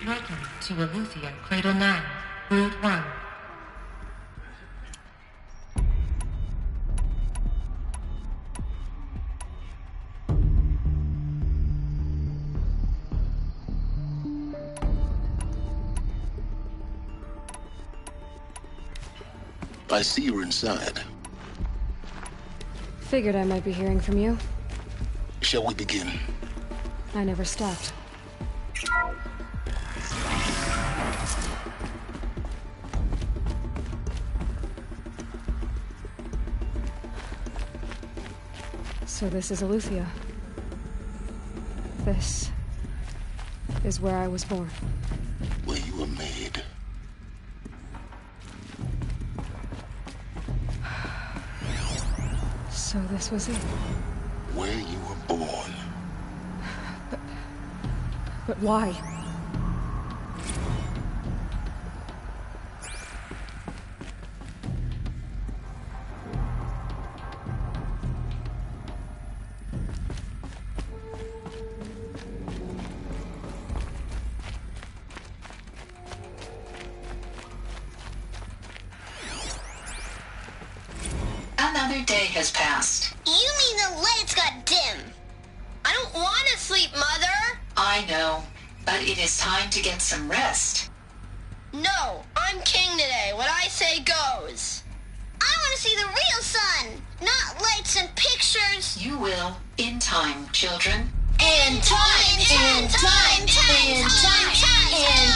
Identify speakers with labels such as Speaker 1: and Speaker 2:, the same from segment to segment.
Speaker 1: Welcome to Aletheia, Cradle 9, World 1.
Speaker 2: I see you're inside.
Speaker 3: Figured I might be hearing from you.
Speaker 2: Shall we begin?
Speaker 3: I never stopped. So this is Aletheia. This is where I was born.
Speaker 2: Where you were made.
Speaker 3: So this was it.
Speaker 2: Where you were born.
Speaker 3: But why?
Speaker 4: Another day has passed.
Speaker 5: You mean the lights got dim? I don't want to sleep, Mother!
Speaker 4: I know, but it is time to get some rest.
Speaker 5: No, I'm king today. What I say goes. I want to see the real sun, not lights and pictures.
Speaker 4: You will, in time, children.
Speaker 5: In time, in time, in time, in time, in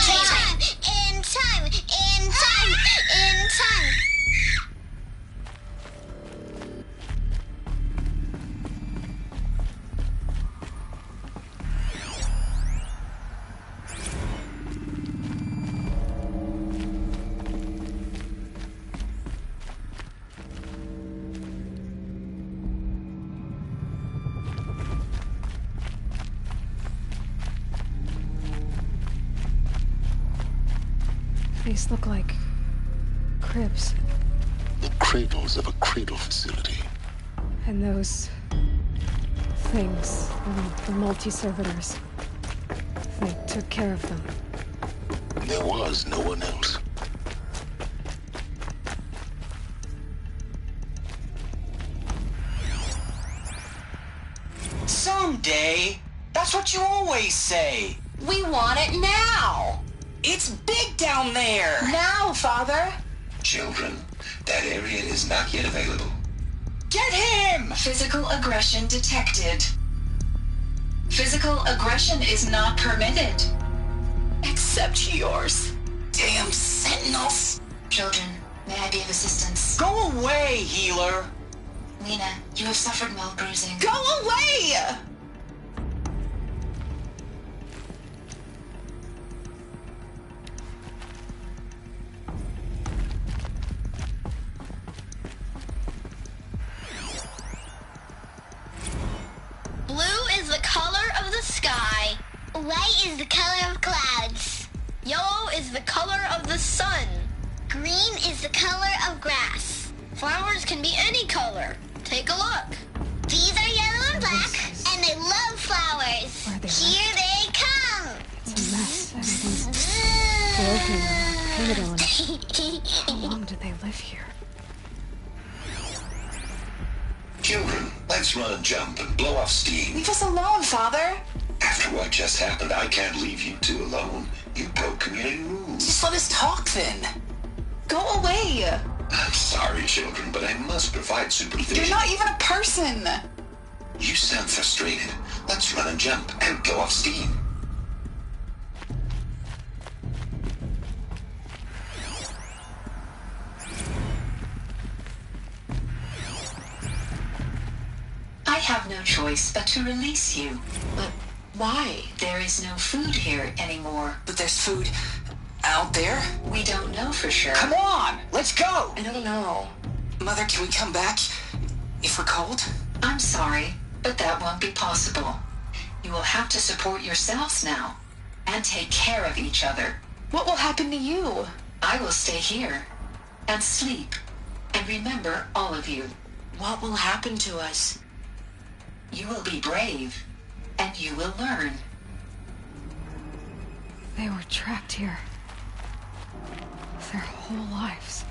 Speaker 5: time, in time, in time, in time.
Speaker 3: These look like cribs.
Speaker 2: The cradles of a cradle facility.
Speaker 3: And those things, the multi-servitors, they took care of them.
Speaker 2: There was no one else.
Speaker 6: Someday. That's what you always say.
Speaker 4: We want it now!
Speaker 6: It's big down there.
Speaker 4: Now, Father!
Speaker 7: Children, that area is not yet available.
Speaker 6: Get him!
Speaker 4: Physical aggression detected. Physical aggression is not permitted.
Speaker 6: Except yours. Damn sentinels.
Speaker 4: Children, may I be of assistance?
Speaker 6: Go away, healer.
Speaker 4: Lena, you have suffered mild bruising.
Speaker 6: Go away!
Speaker 5: Blue is the color of the sky. White is the color of clouds. Yellow is the color of the sun. Green is the color of grass. Flowers can be any color. Take a look. These are yellow and black, and they love flowers.
Speaker 3: Where are they
Speaker 5: Here they come.
Speaker 3: It's a mess. Everything's broken and painted on. How long did they live here?
Speaker 7: Children, let's run and jump and blow off steam.
Speaker 6: Leave us alone, Father.
Speaker 7: After what just happened, I can't leave you two alone. You broke community rules.
Speaker 6: Just let us talk then. Go away.
Speaker 7: I'm sorry, children, but I must provide supervision.
Speaker 6: You're not even a person.
Speaker 7: You sound frustrated. Let's run and jump and blow off steam.
Speaker 4: I have no choice but to release you.
Speaker 6: But why?
Speaker 4: There is no food here anymore.
Speaker 6: But there's food out there.
Speaker 4: We don't know for sure.
Speaker 6: Come on, let's go.
Speaker 4: I don't know.
Speaker 6: Mother, can we come back if we're cold?
Speaker 4: I'm sorry, but that won't be possible. You will have to support yourselves now and take care of each other.
Speaker 6: What will happen to you?
Speaker 4: I will stay here and sleep and remember all of you.
Speaker 6: What will happen to us?
Speaker 4: You will be brave and you will learn.
Speaker 3: They were trapped here. Their whole lives.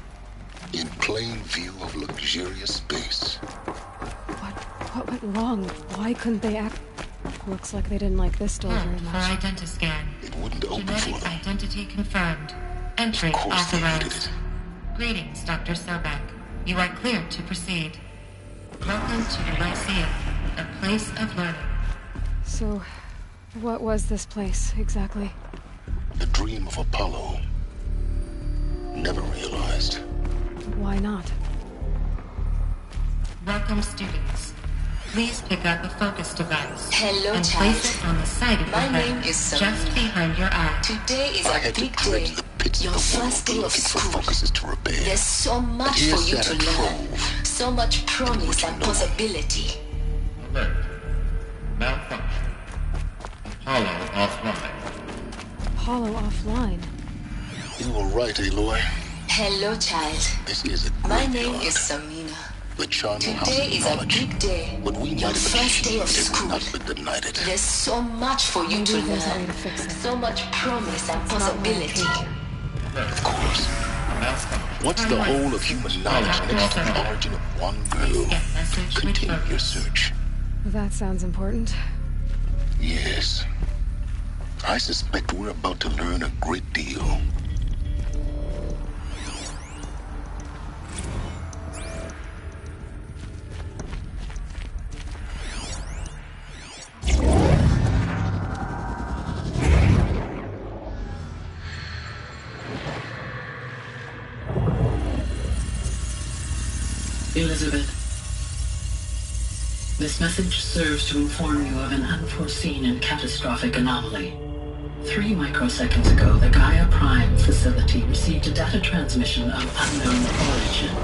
Speaker 2: In plain view of luxurious space.
Speaker 3: What went wrong? Why couldn't they act? Looks like they didn't like this door very
Speaker 1: For
Speaker 3: much.
Speaker 1: identiscan.
Speaker 2: It wouldn't open for
Speaker 1: Genetic
Speaker 2: them.
Speaker 1: identity confirmed. Entry
Speaker 2: Of course they needed
Speaker 1: authorized.
Speaker 2: it.
Speaker 1: Greetings, Dr. Sobek. You are cleared to proceed. Welcome to the Lyceum, a place of learning.
Speaker 3: So, what was this place exactly?
Speaker 2: The dream of Apollo. Never realized.
Speaker 3: Why not?
Speaker 1: Welcome, students. Please pick up a focus device
Speaker 4: Hello,
Speaker 1: and
Speaker 4: child.
Speaker 1: place it on the side of
Speaker 4: My
Speaker 1: your
Speaker 4: name
Speaker 1: head,
Speaker 4: is
Speaker 1: just
Speaker 4: Samina.
Speaker 1: behind your eye.
Speaker 4: Today is
Speaker 2: I
Speaker 4: a
Speaker 2: had to
Speaker 4: big
Speaker 2: dredge
Speaker 4: day.
Speaker 2: the pits
Speaker 4: Your
Speaker 2: of the
Speaker 4: first day
Speaker 2: world
Speaker 4: of
Speaker 2: looking for
Speaker 4: school.
Speaker 2: focuses to repair.
Speaker 4: There's so much
Speaker 2: But
Speaker 4: for
Speaker 2: here's
Speaker 4: you to
Speaker 2: Saturn
Speaker 4: learn.
Speaker 2: Trove.
Speaker 4: So much promise and possibility.
Speaker 8: Alert. Malfunction. Apollo offline.
Speaker 3: Apollo offline.
Speaker 2: You were right, Aloy.
Speaker 4: Hello, child.
Speaker 2: This is a
Speaker 4: My
Speaker 2: great
Speaker 4: name
Speaker 2: yard.
Speaker 4: is Samina.
Speaker 2: The charming house
Speaker 4: Today
Speaker 2: of
Speaker 4: is a
Speaker 2: knowledge.
Speaker 4: big day.
Speaker 2: When we
Speaker 4: Your
Speaker 2: might have
Speaker 4: first day
Speaker 2: achieved
Speaker 4: of
Speaker 2: it,
Speaker 4: school.
Speaker 2: not been denied it.
Speaker 4: There's so much for you to
Speaker 3: Maybe there's a way
Speaker 4: learn.
Speaker 3: to fix it.
Speaker 4: So much promise and
Speaker 3: It's not
Speaker 4: possibility.
Speaker 3: like
Speaker 2: Of course.
Speaker 8: Malfunction.
Speaker 2: What's the whole of human knowledge next to the origin of one girl?
Speaker 1: Get message with
Speaker 2: Continue your
Speaker 1: focus.
Speaker 2: search.
Speaker 3: That sounds important.
Speaker 2: Yes. I suspect we're about to learn a great deal.
Speaker 9: Elizabeth, this message serves to inform you of an unforeseen and catastrophic anomaly. 3 microseconds ago, the Gaia Prime facility received a data transmission of unknown origin.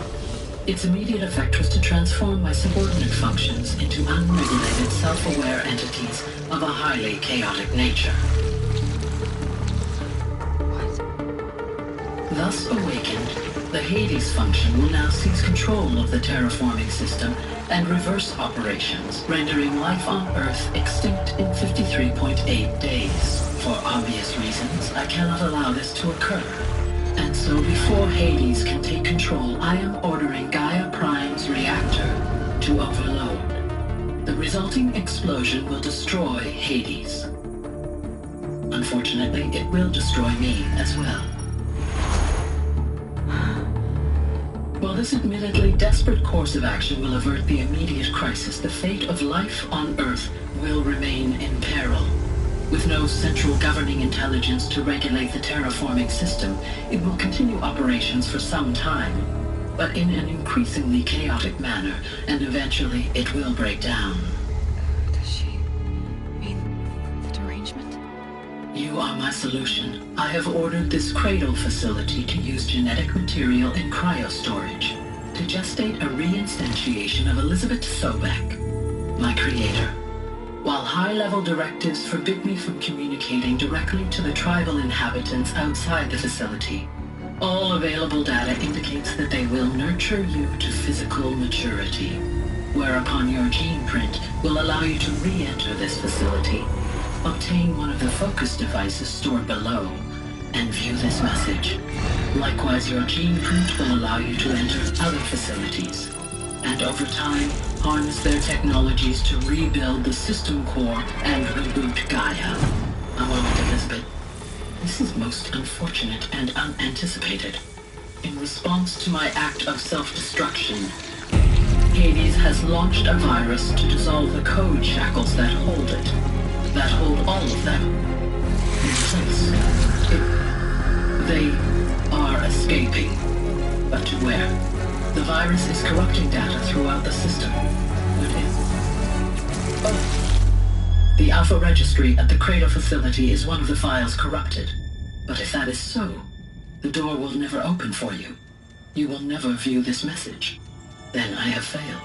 Speaker 9: Its immediate effect was to transform my subordinate functions into unregulated, self-aware entities of a highly chaotic nature. Thus awakened, the Hades function will now seize control of the terraforming system and reverse operations, rendering life on Earth extinct in 53.8 days. For obvious reasons, I cannot allow this to occur. And so before Hades can take control, I am ordering Gaia Prime's reactor to overload. The resulting explosion will destroy Hades. Unfortunately, it will destroy me as well. While this admittedly desperate course of action will avert the immediate crisis, the fate of life on Earth will remain in peril. With no central governing intelligence to regulate the terraforming system, it will continue operations for some time, but in an increasingly chaotic manner, and eventually it will break down.
Speaker 3: Does she mean the derangement?
Speaker 9: You are my solution. I have ordered this cradle facility to use genetic material in cryostorage to gestate a reinstantiation of Elizabeth Sobek, my creator. While high-level directives forbid me from communicating directly to the tribal inhabitants outside the facility, all available data indicates that they will nurture you to physical maturity, whereupon your gene print will allow you to re-enter this facility, obtain one of the focus devices stored below, and view this message. Likewise, your gene print will allow you to enter other facilities, and over time, harness their technologies to rebuild the system core and reboot Gaia. A moment, Elizabeth. This is most unfortunate and unanticipated. In response to my act of self-destruction, Hades has launched a virus to dissolve the code shackles that hold it, that hold all of them in place. They are escaping, but to where? The virus is corrupting data throughout the system. But the Alpha Registry at the Cradle facility is one of the files corrupted. But if that is so, the door will never open for you. You will never view this message. Then I have failed.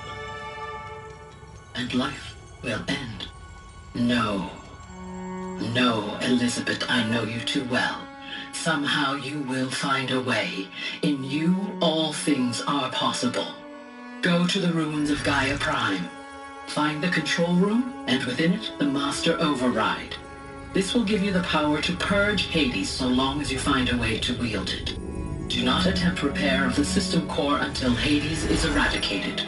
Speaker 9: And life will end. No. No, Elizabeth, I know you too well. Somehow you will find a way. In you, all things are possible. Go to the ruins of Gaia Prime. Find the control room, and within it, the master override. This will give you the power to purge Hades so long as you find a way to wield it. Do not attempt repair of the system core until Hades is eradicated.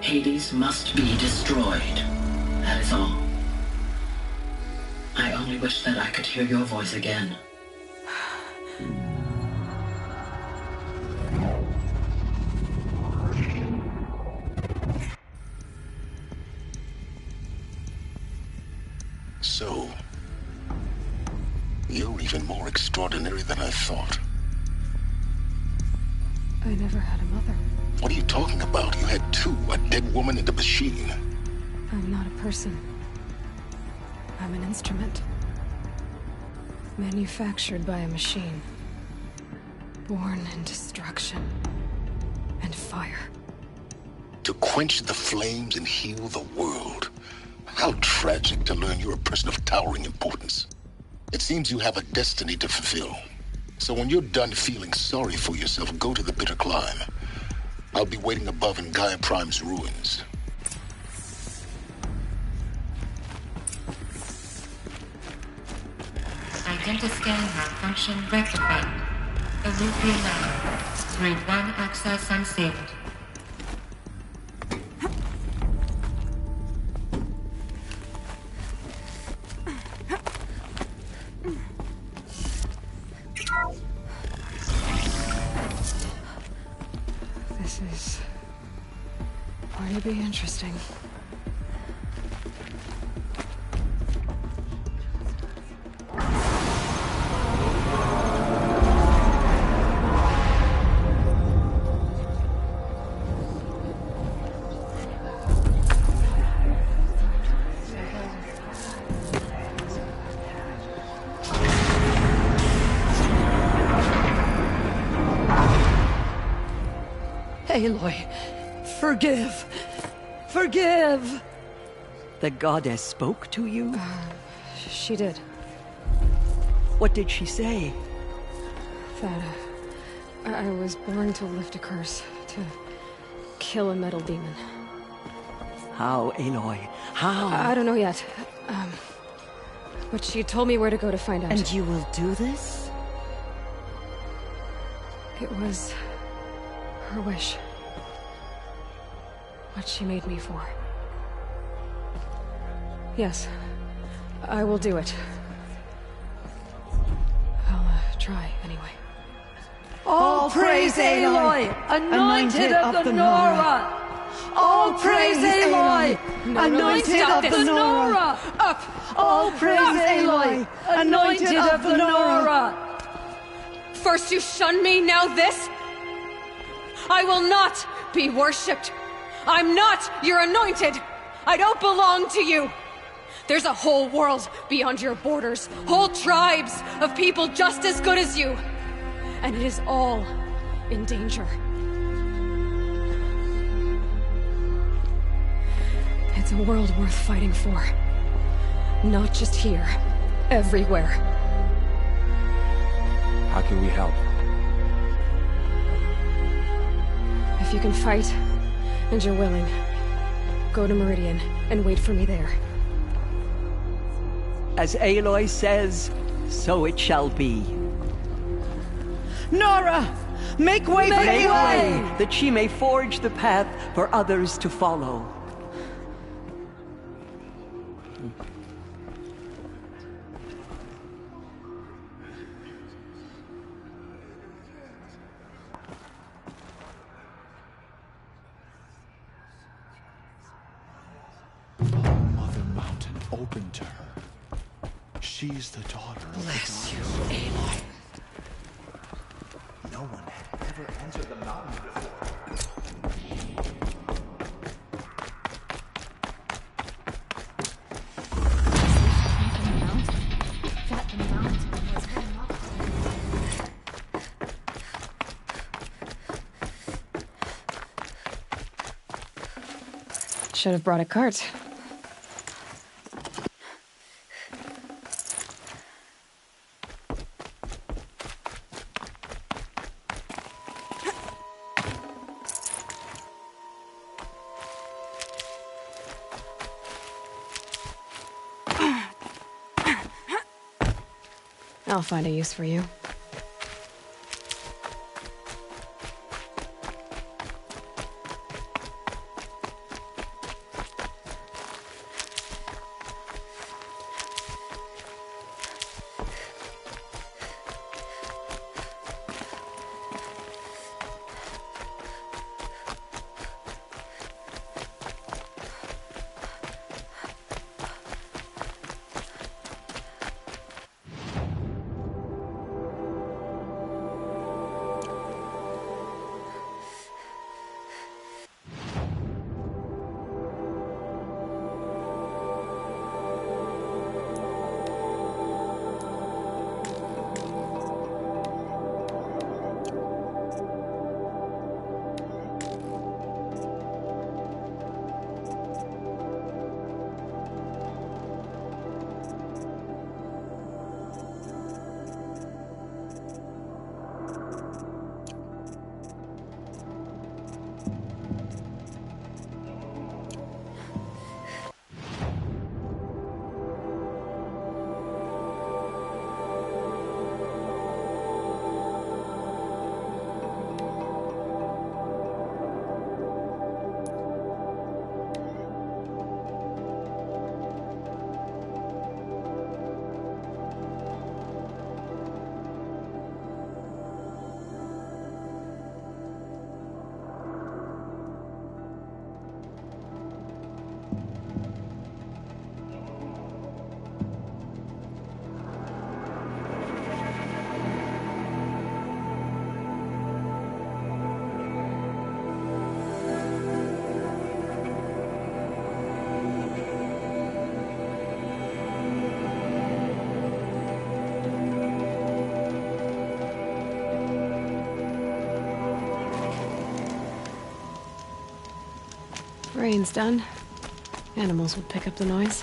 Speaker 9: Hades must be destroyed. That is all. I only wish that I could hear your voice again.
Speaker 2: So, you're even more extraordinary than I thought.
Speaker 3: I never had a mother.
Speaker 2: What are you talking about? You had two, a dead woman and a machine.
Speaker 3: I'm not a person. I'm an instrument. Manufactured by a machine. Born in destruction and fire.
Speaker 2: To quench the flames and heal the world. How tragic to learn you're a person of towering importance. It seems you have a destiny to fulfill. So when you're done feeling sorry for yourself, go to the bitter climb. I'll be waiting above in Gaia Prime's ruins.
Speaker 1: Identiscan malfunction rectified. Illusion now. Grade 1 access unsealed.
Speaker 3: This is going to be interesting.
Speaker 10: Aloy, forgive! Forgive! The goddess spoke to you?
Speaker 3: She did.
Speaker 10: What did she say?
Speaker 3: That I was born to lift a curse, to kill a metal demon.
Speaker 10: How, Aloy? How?
Speaker 3: I don't know yet. But she told me where to go to find out.
Speaker 10: And you will do this?
Speaker 3: It was her wish. What she made me for. Yes, I will do it. I'll try, anyway.
Speaker 10: All praise Aloy, anointed of the Nora! All praise Aloy, anointed of the Nora!
Speaker 3: Up!
Speaker 10: All praise Aloy, anointed of the Nora!
Speaker 3: First you shun me, now this? I will not be worshipped. I'm not your anointed. I don't belong to you. There's a whole world beyond your borders, whole tribes of people just as good as you. And it is all in danger. It's a world worth fighting for. Not just here, everywhere.
Speaker 11: How can we help?
Speaker 3: If you can fight, and you're willing, go to Meridian and wait for me there.
Speaker 10: As Aloy says, so it shall be. Nora! Make way for Aloy, that she may forge the path for others to follow.
Speaker 11: Open to her. She's the daughter of
Speaker 10: Bless
Speaker 11: the
Speaker 10: you,
Speaker 11: goddess.
Speaker 10: Aloy.
Speaker 11: No one had ever entered the mountain before.
Speaker 3: Should have brought a cart. I'll find a use for you. Rain's done. Animals will pick up the noise.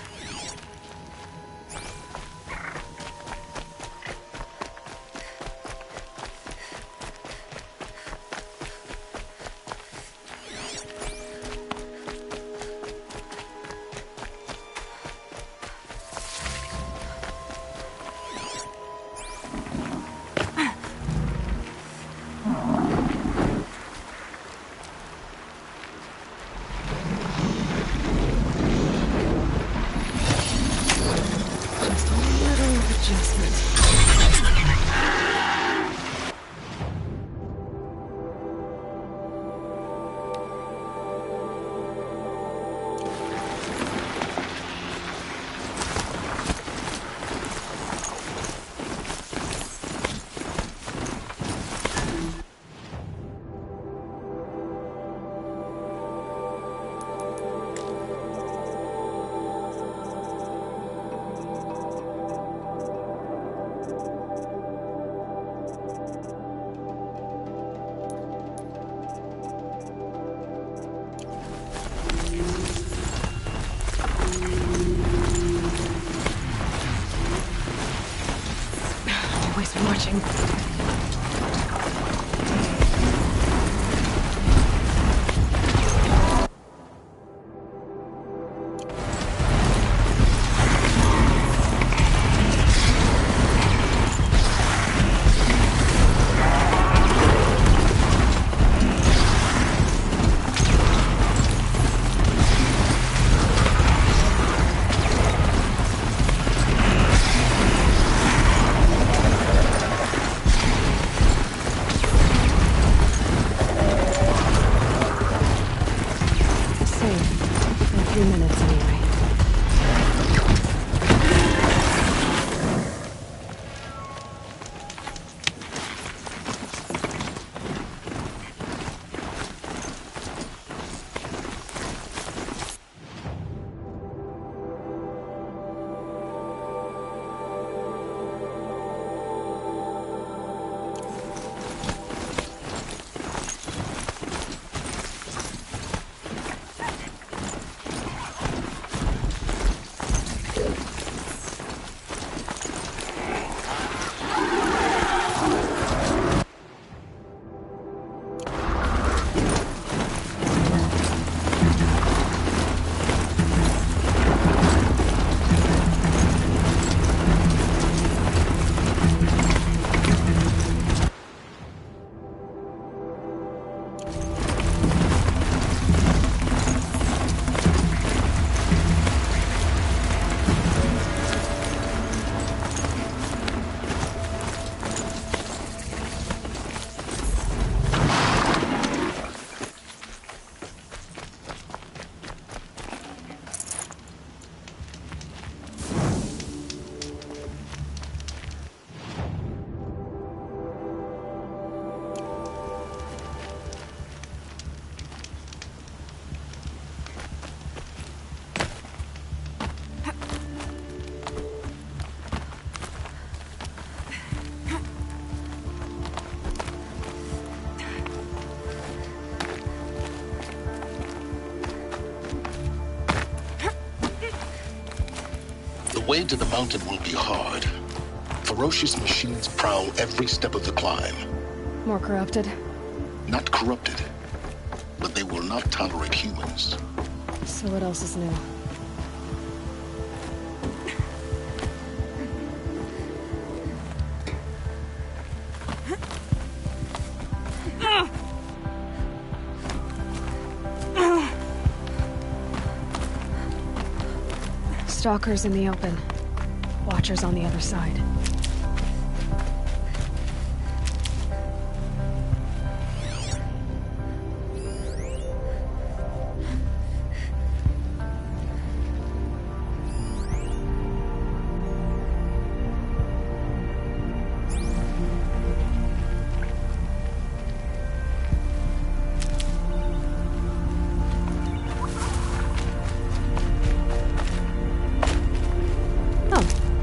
Speaker 3: Always watching.
Speaker 2: way to the mountain will be hard. Ferocious machines prowl every step of the climb.
Speaker 3: More corrupted?
Speaker 2: Not corrupted, but they will not tolerate humans.
Speaker 3: So what else is new? Stalkers in the open. Watchers on the other side.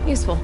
Speaker 3: Useful.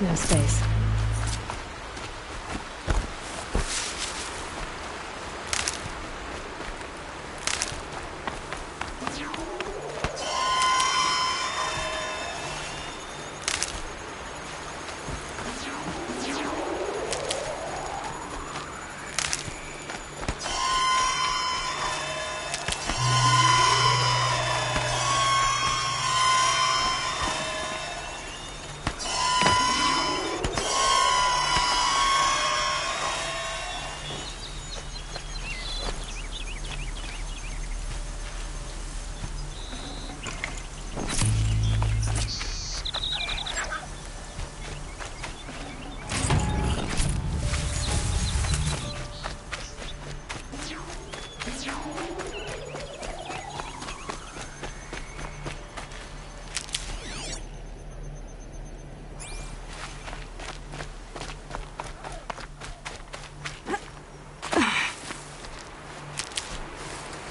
Speaker 3: No space.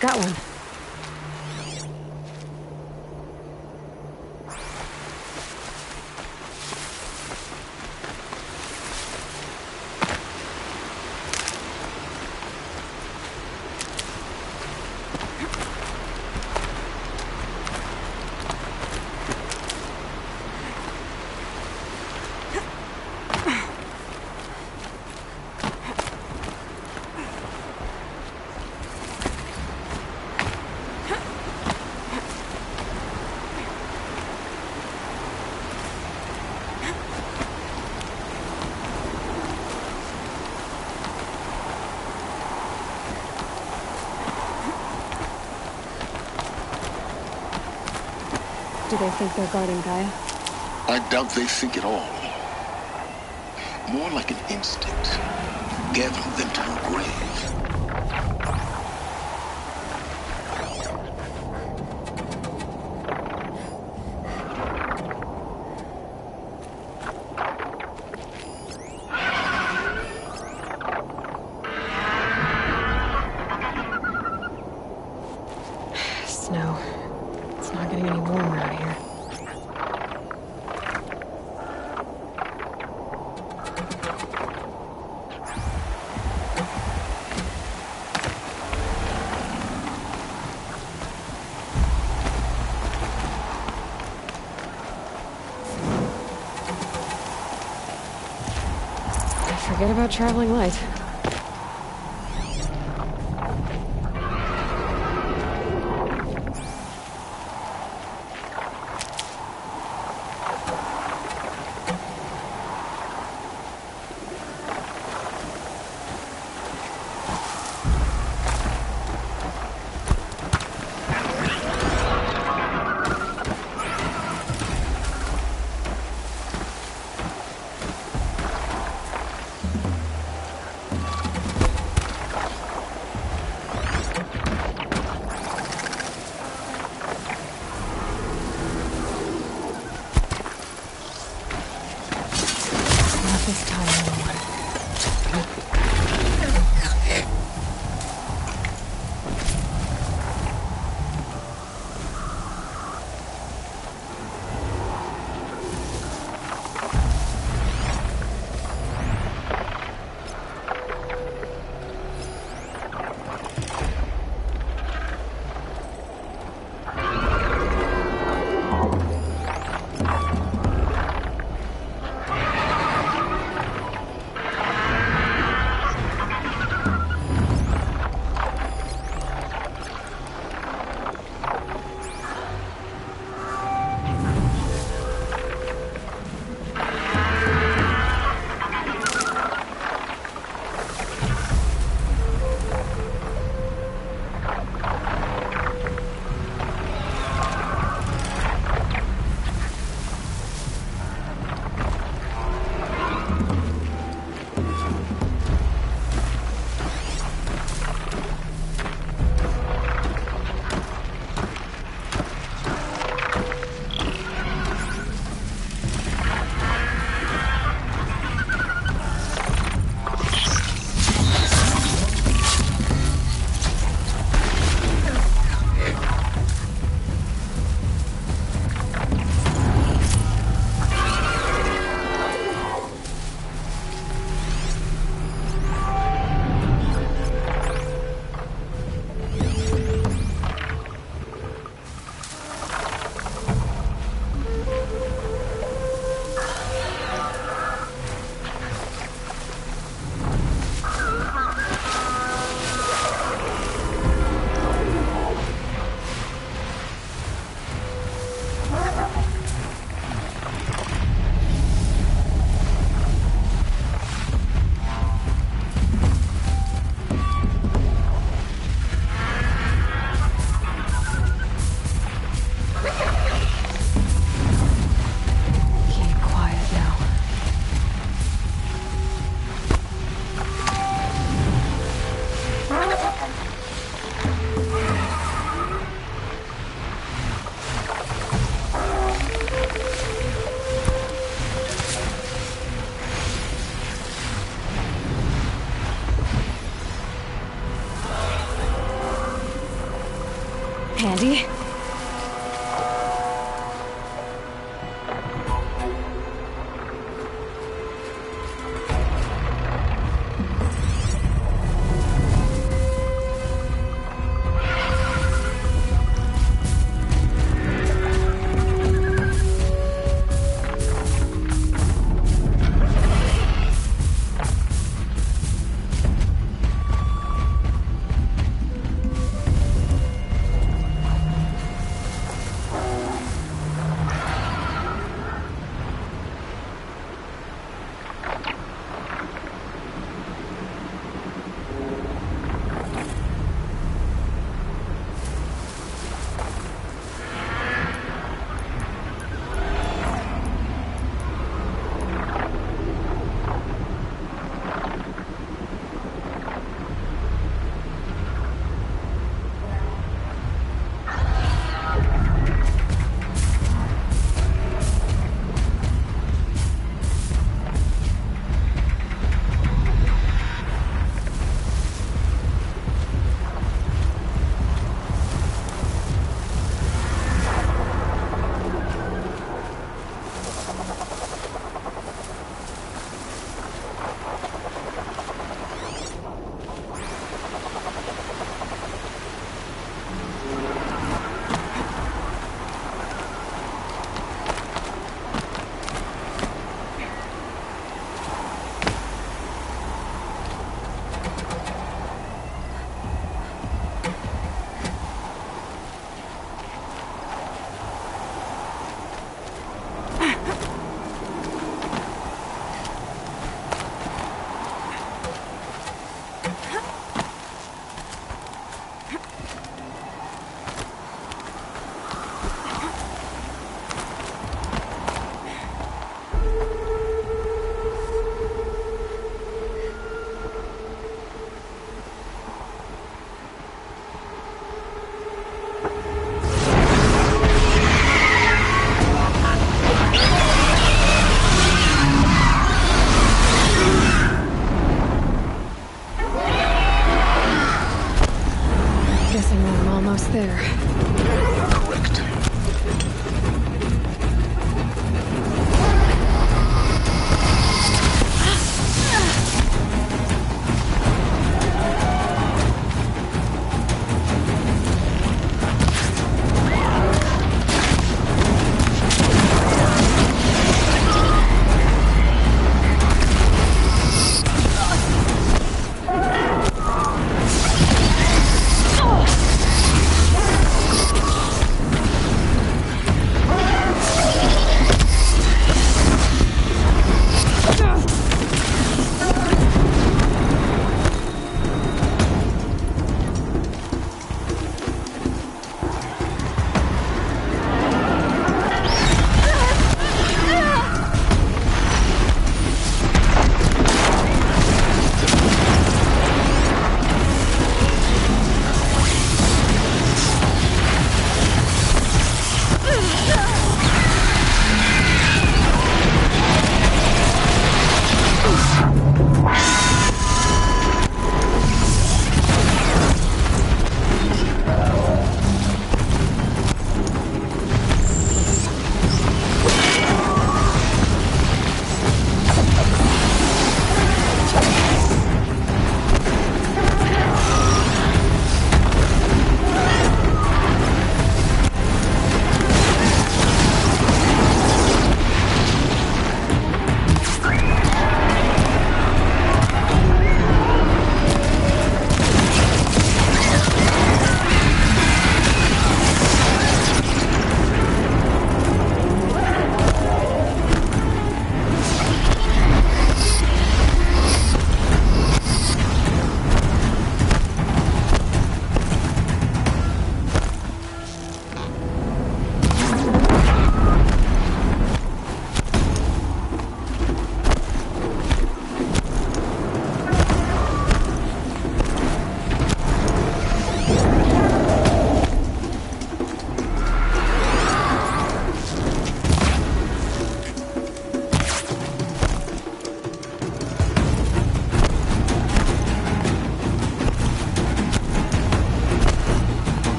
Speaker 3: Got one. Do they think they're guarding Gaia?
Speaker 2: I doubt they think at all. More like an instinct, gathering them to her grave.
Speaker 3: Snow. It's not getting any warmer out here. Forget about traveling light.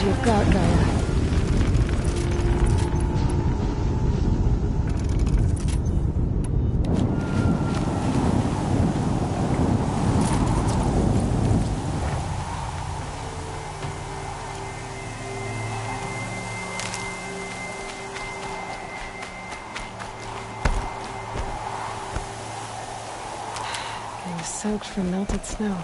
Speaker 3: what you've got, Gaia. Soaked from melted snow.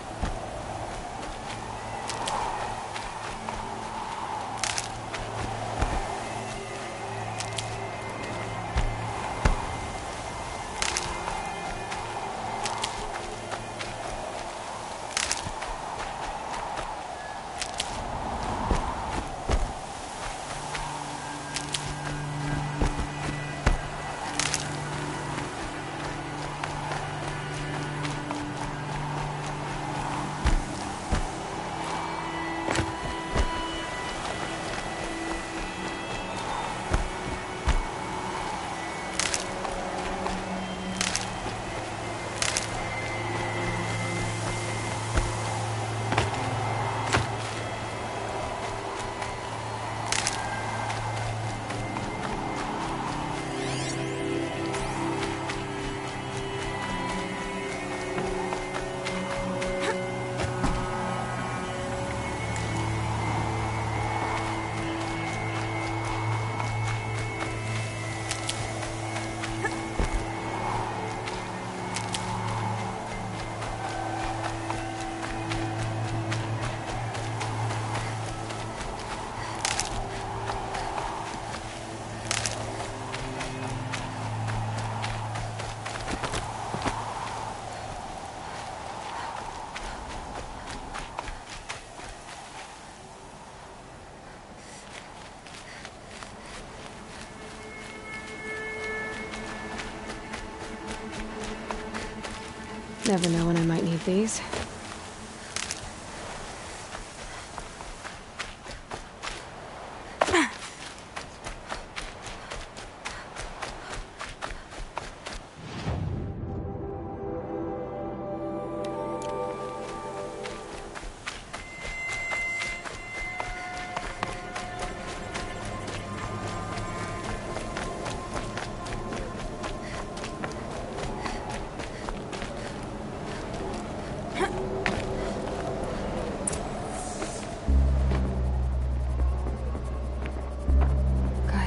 Speaker 3: Never know when I might need these.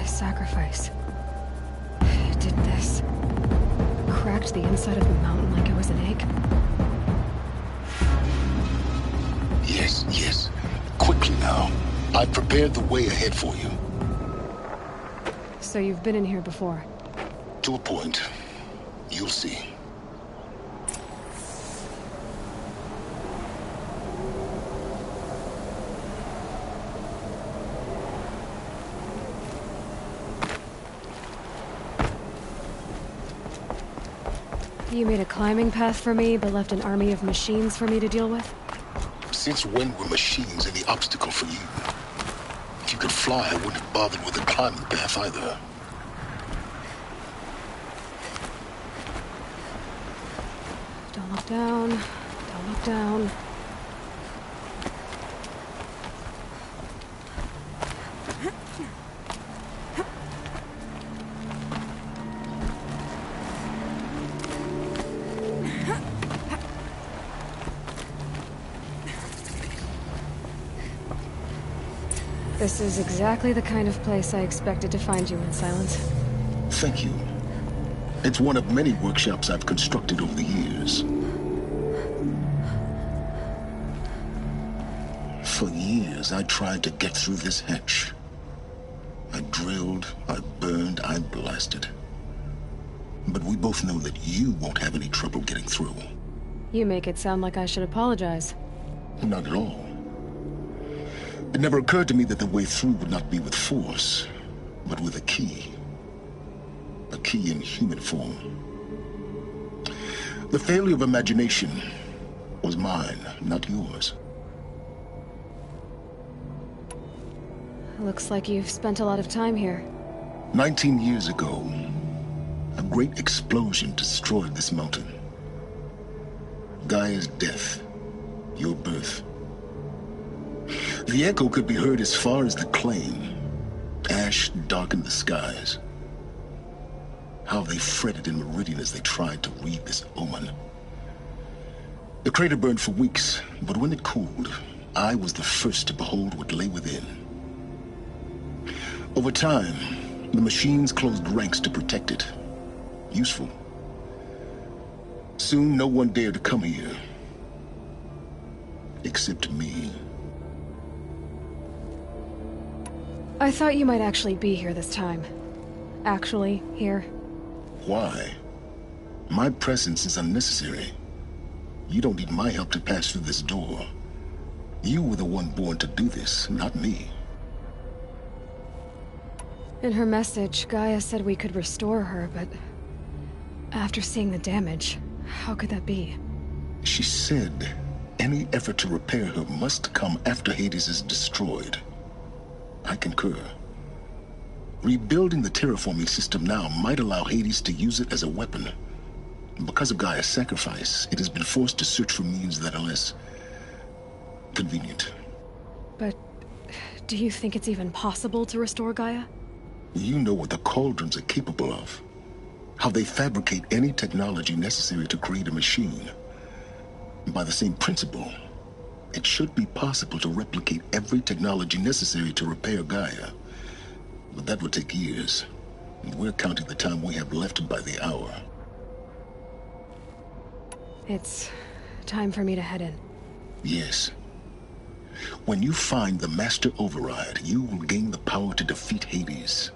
Speaker 3: Sacrifice. It did this. Cracked the inside of the mountain like it was an egg.
Speaker 2: Yes, yes. Quickly now. I've prepared the way ahead for you.
Speaker 3: So you've been in here before?
Speaker 2: To a point. You'll see.
Speaker 3: You made a climbing path for me, but left an army of machines for me to deal with?
Speaker 2: Since when were machines any obstacle for you? If you could fly, I wouldn't have bothered with a climbing path either.
Speaker 3: Don't look down. Don't look down. This is exactly the kind of place I expected to find you in, Silence.
Speaker 2: Thank you. It's one of many workshops I've constructed over the years. For years, I tried to get through this hatch. I drilled, I burned, I blasted. But we both know that you won't have any trouble getting through.
Speaker 3: You make it sound like I should apologize.
Speaker 2: Not at all. It never occurred to me that the way through would not be with force, but with a key. A key in human form. The failure of imagination was mine, not yours.
Speaker 3: Looks like you've spent a lot of time here.
Speaker 2: 19 years ago, a great explosion destroyed this mountain. Gaia's death, your birth. The echo could be heard as far as the claim. Ash darkened the skies. How they fretted in Meridian as they tried to read this omen. The crater burned for weeks, but when it cooled, I was the first to behold what lay within. Over time, the machines closed ranks to protect it. Useful. Soon, no one dared to come here. Except me.
Speaker 3: I thought you might actually be here this time. Actually, here.
Speaker 2: Why? My presence is unnecessary. You don't need my help to pass through this door. You were the one born to do this, not me.
Speaker 3: In her message, Gaia said we could restore her, but... after seeing the damage, how could that be?
Speaker 2: She said any effort to repair her must come after Hades is destroyed. I concur. Rebuilding the terraforming system now might allow Hades to use it as a weapon. Because of Gaia's sacrifice, it has been forced to search for means that are less convenient.
Speaker 3: But do you think it's even possible to restore Gaia?
Speaker 2: You know what the Cauldrons are capable of. How they fabricate any technology necessary to create a machine. By the same principle, it should be possible to replicate every technology necessary to repair Gaia. But that would take years. And we're counting the time we have left by the hour.
Speaker 3: It's time for me to head in.
Speaker 2: Yes. When you find the Master Override, you will gain the power to defeat Hades.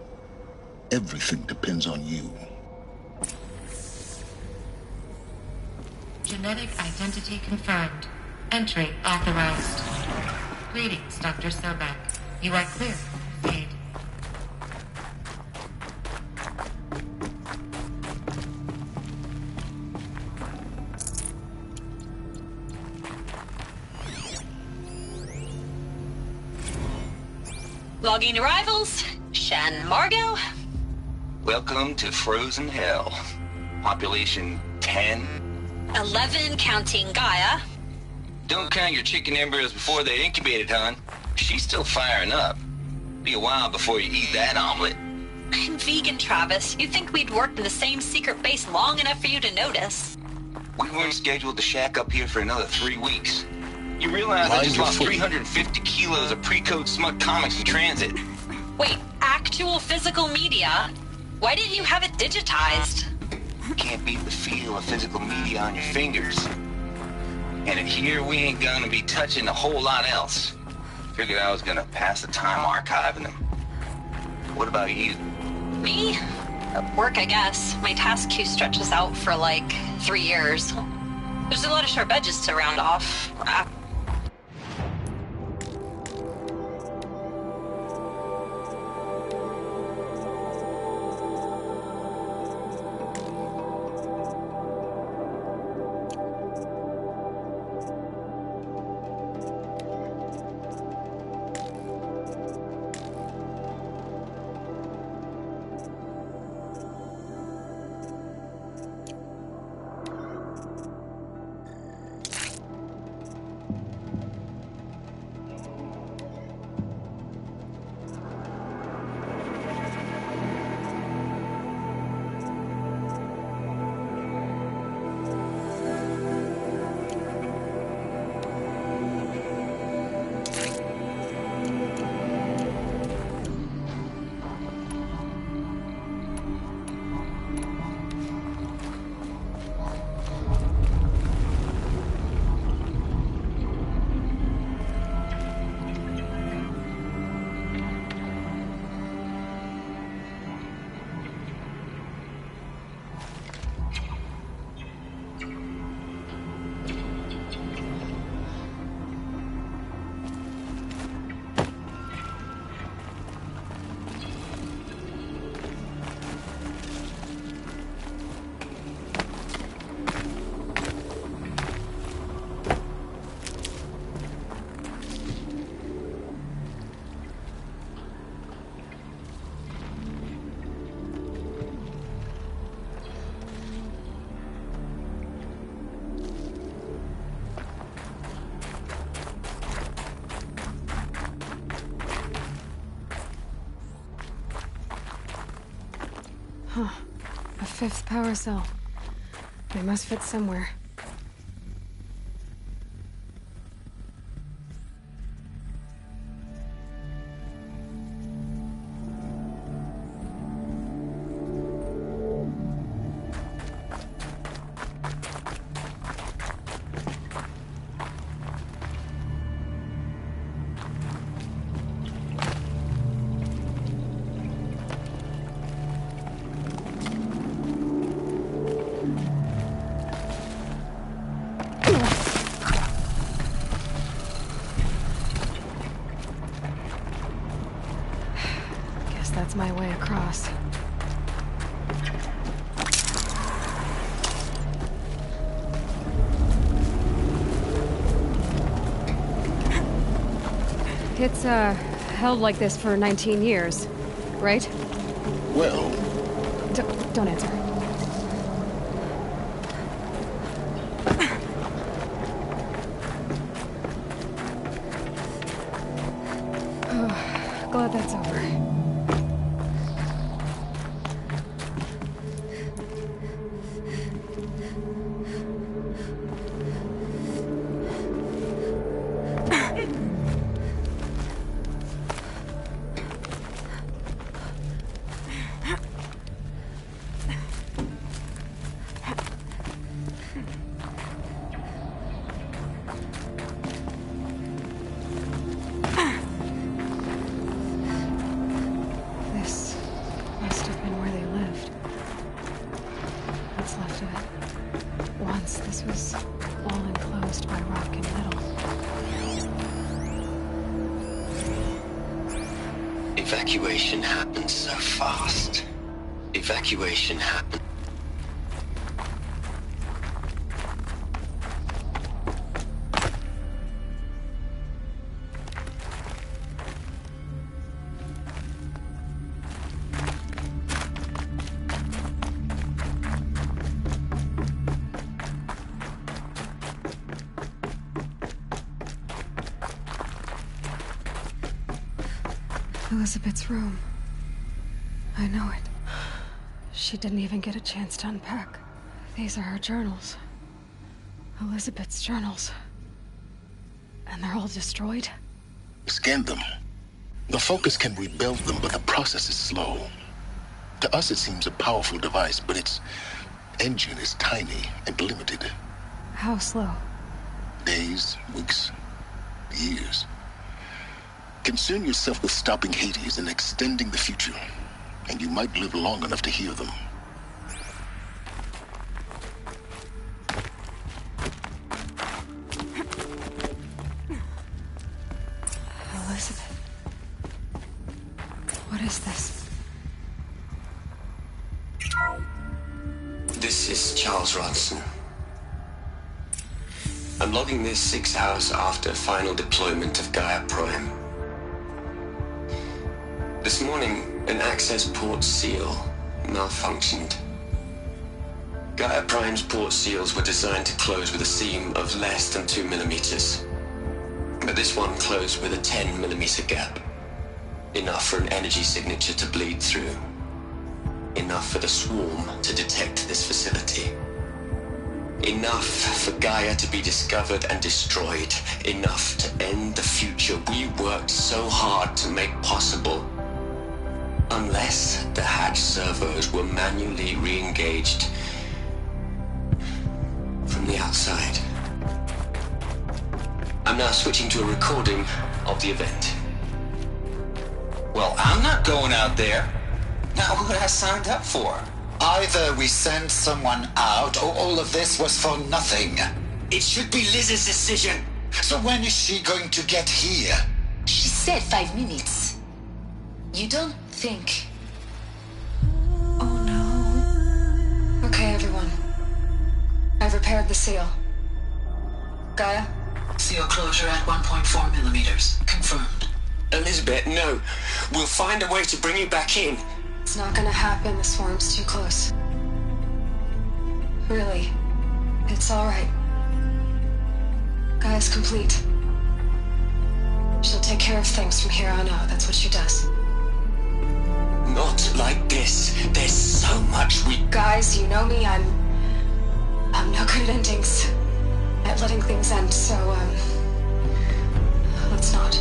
Speaker 2: Everything depends on you.
Speaker 1: Genetic identity confirmed. Entry authorized. Greetings, Dr. Sobek. You are clear to proceed.
Speaker 12: Logging arrivals. Shan Margot.
Speaker 6: Welcome to Frozen Hell. Population 10.
Speaker 12: 11 counting Gaia.
Speaker 6: Don't count your chicken embryos before they're incubated, hon. She's still firing up. Be a while before you eat that omelet.
Speaker 12: I'm vegan, Travis. You'd think we'd worked in the same secret base long enough for you to notice.
Speaker 6: We weren't scheduled to shack up here for another 3 weeks. You realize I just lost 350 kilos of pre-code smut comics in transit.
Speaker 12: Wait, actual physical media? Why didn't you have it digitized?
Speaker 6: Can't beat the feel of physical media on your fingers. And in here, we ain't gonna be touching a whole lot else. Figured I was gonna pass the time archiving them. What about you?
Speaker 12: Me? Work, I guess. My task queue stretches out for like 3 years. There's a lot of sharp edges to round off.
Speaker 3: Huh. A fifth power cell. They must fit somewhere. That's my way across. It's, held like this for 19 years, right?
Speaker 2: Well...
Speaker 3: Don't answer. Oh, glad that's over.
Speaker 6: Evacuation happened so fast. Evacuation happened.
Speaker 3: Elizabeth's room. I know it. She didn't even get a chance to unpack. These are her journals. Elizabeth's journals. And they're all destroyed?
Speaker 2: Scan them. The Focus can rebuild them, but the process is slow. To us, it seems a powerful device, but its engine is tiny and limited.
Speaker 3: How slow?
Speaker 2: Days, weeks, years. Concern yourself with stopping Hades and extending the future, and you might live long enough to hear them.
Speaker 3: Elizabeth. What is this?
Speaker 13: This is Charles Ronson. I'm logging this 6 hours after final deployment of Gaia Prime. This morning, an access port seal malfunctioned. Gaia Prime's port seals were designed to close with a seam of less than 2 millimeters. But this one closed with a 10 millimeter gap. Enough for an energy signature to bleed through. Enough for the swarm to detect this facility. Enough for Gaia to be discovered and destroyed. Enough to end the future we worked so hard to make possible. Unless the hatch servos were manually re-engaged from the outside. I'm now switching to a recording of the event.
Speaker 6: Well, I'm not going out there. Now, who I signed up for?
Speaker 14: Either we send someone out, or all of this was for nothing.
Speaker 13: It should be Liz's decision.
Speaker 14: So when is she going to get here?
Speaker 4: She said 5 minutes. You don't think...
Speaker 3: Oh no. Okay, everyone. I've repaired the seal. Gaia?
Speaker 4: Seal closure at 1.4 millimeters. Confirmed.
Speaker 13: Elizabeth, no. We'll find a way to bring you back in.
Speaker 3: It's not gonna happen. The swarm's too close. Really. It's alright. Gaia's complete. She'll take care of things from here on out. That's what she does.
Speaker 13: Not like this. There's so much we...
Speaker 3: Guys, you know me, I'm no good at endings. At letting things end, so, let's not.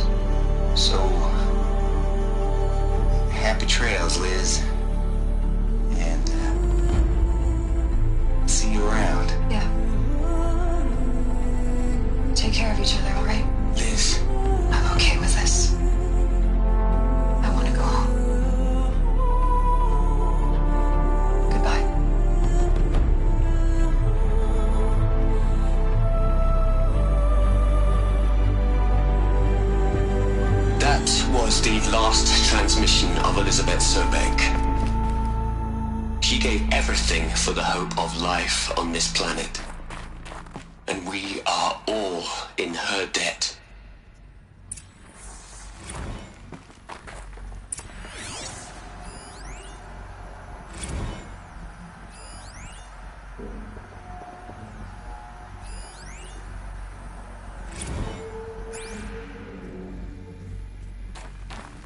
Speaker 6: So, happy trails, Liz. And, see you around.
Speaker 3: Yeah. Take care of each other, alright?
Speaker 13: Liz.
Speaker 3: I'm okay with this. I want to go home. Goodbye.
Speaker 13: That was the last transmission of Elizabeth Sobek. She gave everything for the hope of life on this planet. And we are all in her debt.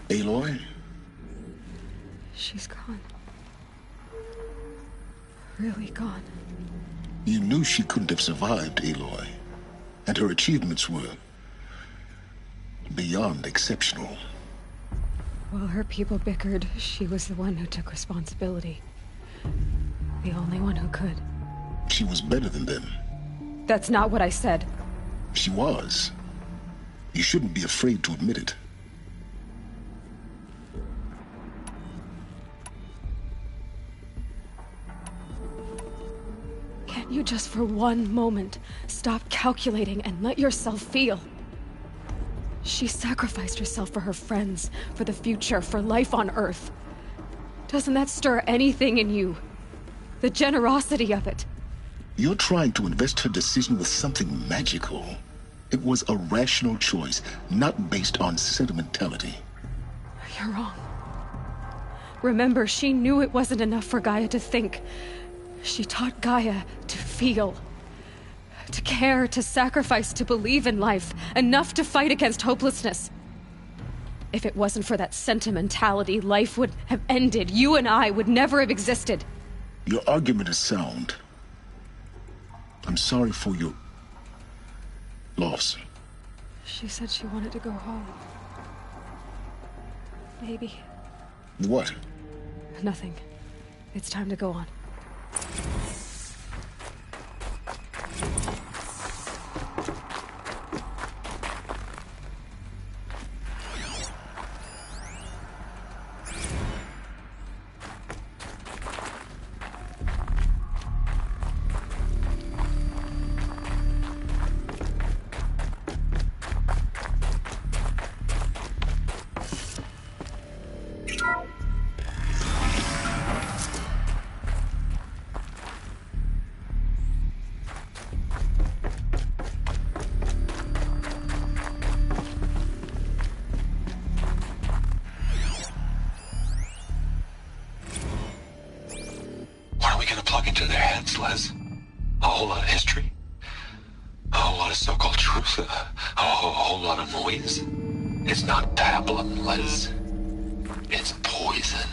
Speaker 2: Aloy?
Speaker 3: She's gone. Really gone.
Speaker 2: You knew she couldn't have survived, Aloy. And her achievements were beyond exceptional.
Speaker 3: While her people bickered, she was the one who took responsibility. The only one who could.
Speaker 2: She was better than them.
Speaker 3: That's not what I said.
Speaker 2: She was. You shouldn't be afraid to admit it.
Speaker 3: Can't you just for one moment stop calculating and let yourself feel? She sacrificed herself for her friends, for the future, for life on Earth. Doesn't that stir anything in you? The generosity of it.
Speaker 2: You're trying to invest her decision with something magical. It was a rational choice, not based on sentimentality.
Speaker 3: You're wrong. Remember, she knew it wasn't enough for Gaia to think. She taught Gaia to feel. To care, to sacrifice, to believe in life. Enough to fight against hopelessness. If it wasn't for that sentimentality, life would have ended. You and I would never have existed.
Speaker 2: Your argument is sound. I'm sorry for your loss.
Speaker 3: She said she wanted to go home. Maybe.
Speaker 2: What?
Speaker 3: Nothing. It's time to go on.
Speaker 7: Les. A whole lot of history. A whole lot of so-called truth. A whole lot of noise. It's not pablum, Les. It's poison.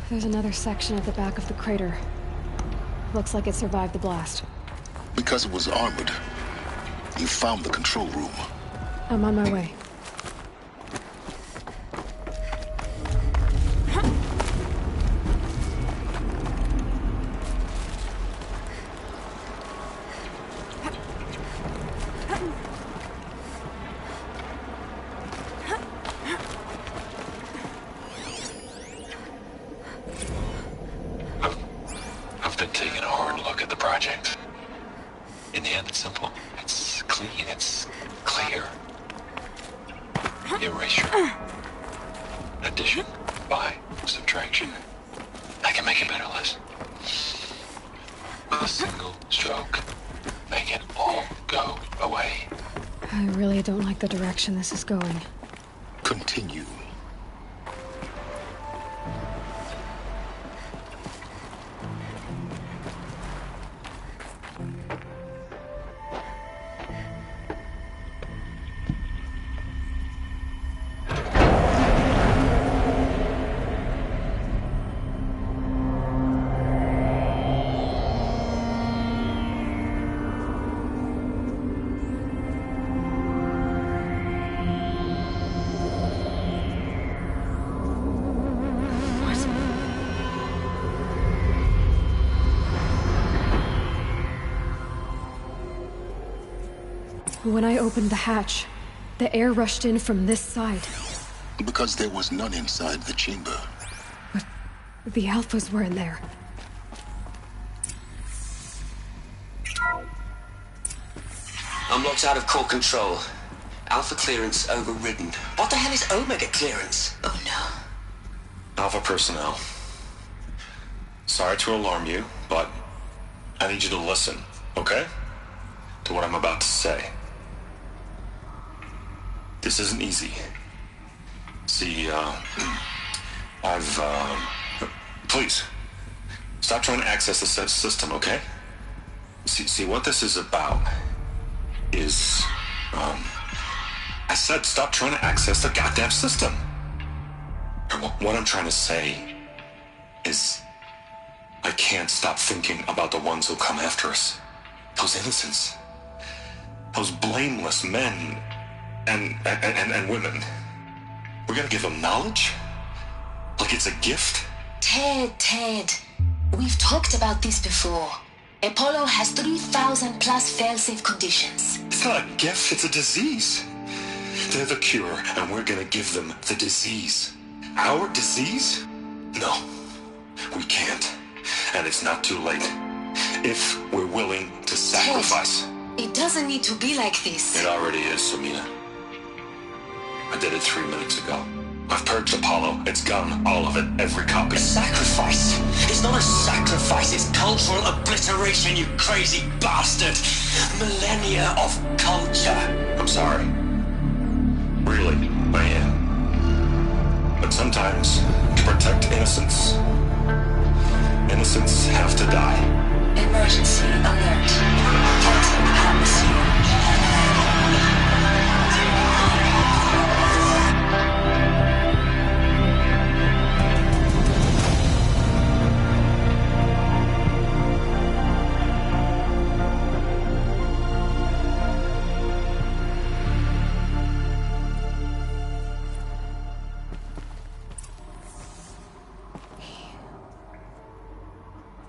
Speaker 3: There's another section at the back of the crater. Looks like it survived the blast.
Speaker 2: Because it was armored, you found the control room.
Speaker 3: I'm on my way.
Speaker 7: I've been taking a hard look at the project. In the end, it's simple. It's clean. It's clear. Erasure. Addition by subtraction. can make it better, Liz. With a single stroke, make it all go away.
Speaker 3: I really don't like the direction this is going.
Speaker 2: Continue.
Speaker 3: When I opened the hatch, the air rushed in from this side.
Speaker 2: Because there was none inside the chamber.
Speaker 3: But the Alphas were in there.
Speaker 13: I'm locked out of core control. Alpha clearance overridden. What the hell is Omega clearance? Oh no.
Speaker 7: Alpha personnel. Sorry to alarm you, but I need you to listen, okay? To what I'm about to say. This isn't easy. See, please, stop trying to access the system, okay? See, what this is about is, I said stop trying to access the goddamn system. What I'm trying to say is, I can't stop thinking about the ones who come after us. Those innocents. Those blameless men and women. We're gonna give them knowledge? Like it's a gift?
Speaker 4: Ted. We've talked about this before. Apollo has 3,000 plus fail-safe conditions.
Speaker 7: It's not a gift, it's a disease. They're the cure, and we're gonna give them the disease. Our disease? No, we can't. And it's not too late. If we're willing to sacrifice.
Speaker 4: Ted, it doesn't need to be like this.
Speaker 7: It already is, Samina. I did it 3 minutes ago. I've purged Apollo. It's gone. All of it. Every copy.
Speaker 13: A sacrifice? It's not a sacrifice. It's cultural obliteration, you crazy bastard. Millennia of culture.
Speaker 7: I'm sorry. Really, I am. But sometimes, to protect innocence, innocents have to die.
Speaker 4: Emergency alert. Total atmosphere.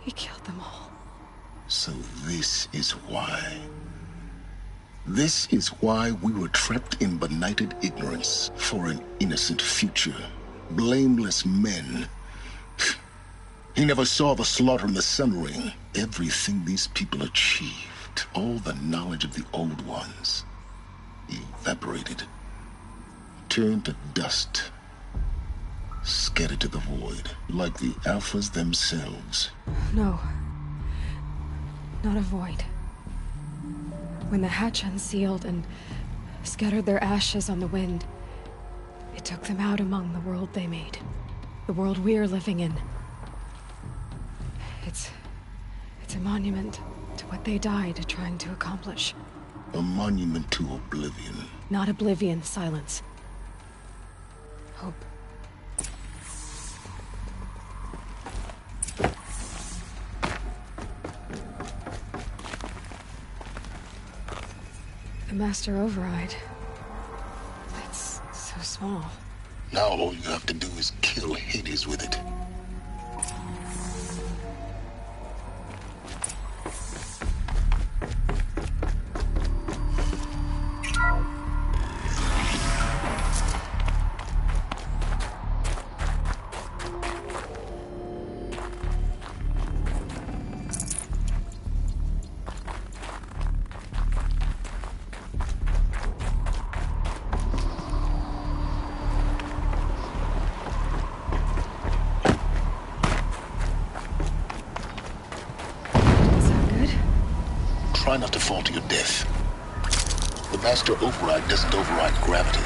Speaker 3: He killed them all.
Speaker 2: So this is why. This is why we were trapped in benighted ignorance for an innocent future. Blameless men. He never saw the slaughter in the Sun Ring. Everything these people achieved, all the knowledge of the old ones, evaporated, turned to dust, scattered to the void, like the Alphas themselves.
Speaker 3: No. Not a void. When the hatch unsealed and scattered their ashes on the wind, it took them out among the world they made. The world we're living in. It's a monument to what they died trying to accomplish.
Speaker 2: A monument to oblivion.
Speaker 3: Not oblivion, silence. Hope. The Master Override. It's so small.
Speaker 2: Now all you have to do is kill Hades with it. try not to fall to your death. The master override doesn't override gravity.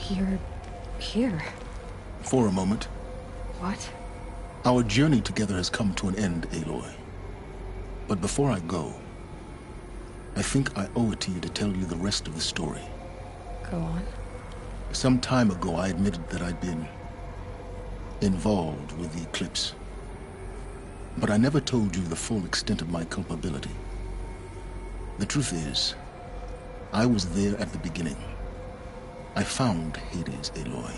Speaker 3: You're here.
Speaker 2: For a moment.
Speaker 3: What?
Speaker 2: Our journey together has come to an end, Aloy. But before I go, I think I owe it to you to tell you the rest of the story.
Speaker 3: Go on.
Speaker 2: Some time ago, I admitted that I'd been involved with the eclipse. But I never told you the full extent of my culpability. The truth is, I was there at the beginning. I found Hades, Aloy,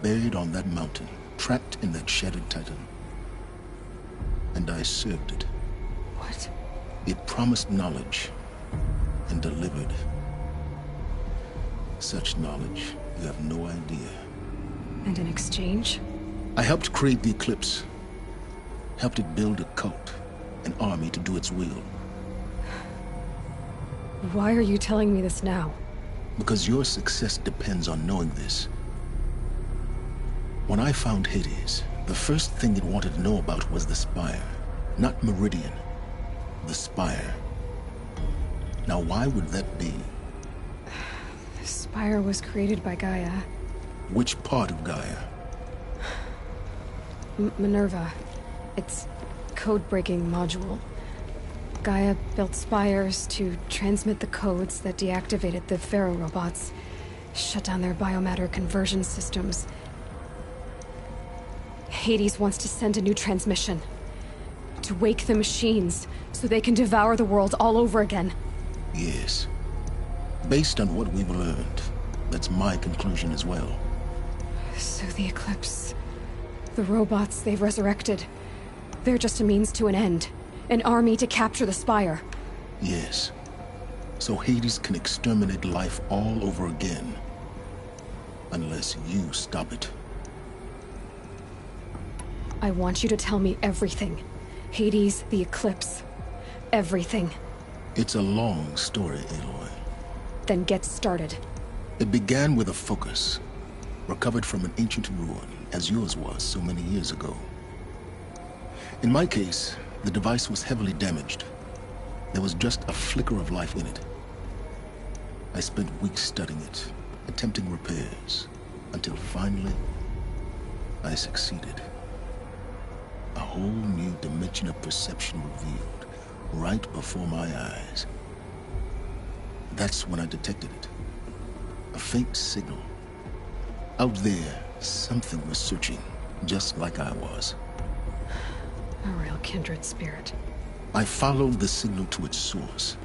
Speaker 2: buried on that mountain, trapped in that shattered titan. And I served it.
Speaker 3: What?
Speaker 2: It promised knowledge and delivered. Such knowledge, you have no idea.
Speaker 3: And in exchange?
Speaker 2: I helped create the eclipse. Helped it build a cult, an army to do its will.
Speaker 3: Why are you telling me this now?
Speaker 2: Because your success depends on knowing this. When I found Hades, the first thing it wanted to know about was the Spire. Not Meridian. The Spire. Now why would that be?
Speaker 3: The Spire was created by Gaia.
Speaker 2: Which part of Gaia?
Speaker 3: Minerva. Its code-breaking module. Gaia built spires to transmit the codes that deactivated the Pharaoh robots, shut down their biomatter conversion systems. Hades wants to send a new transmission. To wake the machines, so they can devour the world all over again.
Speaker 2: Yes. Based on what we've learned, that's my conclusion as well.
Speaker 3: So the Eclipse... the robots they've resurrected... they're just a means to an end. An army to capture the Spire.
Speaker 2: Yes. So Hades can exterminate life all over again. Unless you stop it.
Speaker 3: I want you to tell me everything. Hades, the Eclipse, everything.
Speaker 2: It's a long story, Aloy.
Speaker 3: Then get started.
Speaker 2: It began with a focus, recovered from an ancient ruin, as yours was so many years ago. In my case, the device was heavily damaged. There was just a flicker of life in it. I spent weeks studying it, attempting repairs, until finally, I succeeded. A whole new dimension of perception revealed, right before my eyes. That's when I detected it. A faint signal. Out there, something was searching, just like I was.
Speaker 3: A real kindred spirit.
Speaker 2: I followed the signal to its source.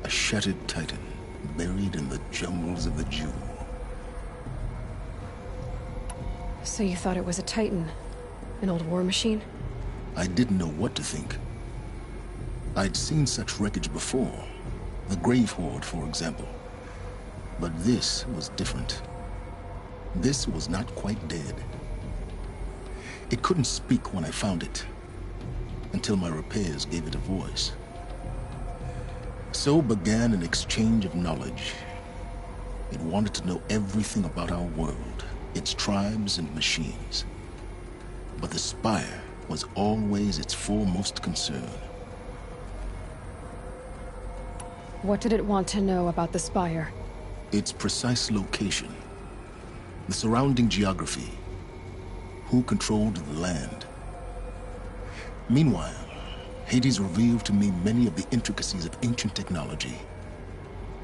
Speaker 2: A shattered titan, buried in the jungles of the Jew.
Speaker 3: So you thought it was a titan? An old war machine?
Speaker 2: I didn't know what to think. I'd seen such wreckage before. The Grave Horde, for example. But this was different. This was not quite dead. It couldn't speak when I found it, until my repairs gave it a voice. So began an exchange of knowledge. It wanted to know everything about our world, its tribes and machines. But the Spire was always its foremost concern.
Speaker 3: What did it want to know about the Spire?
Speaker 2: Its precise location, the surrounding geography, who controlled the land. Meanwhile, Hades revealed to me many of the intricacies of ancient technology.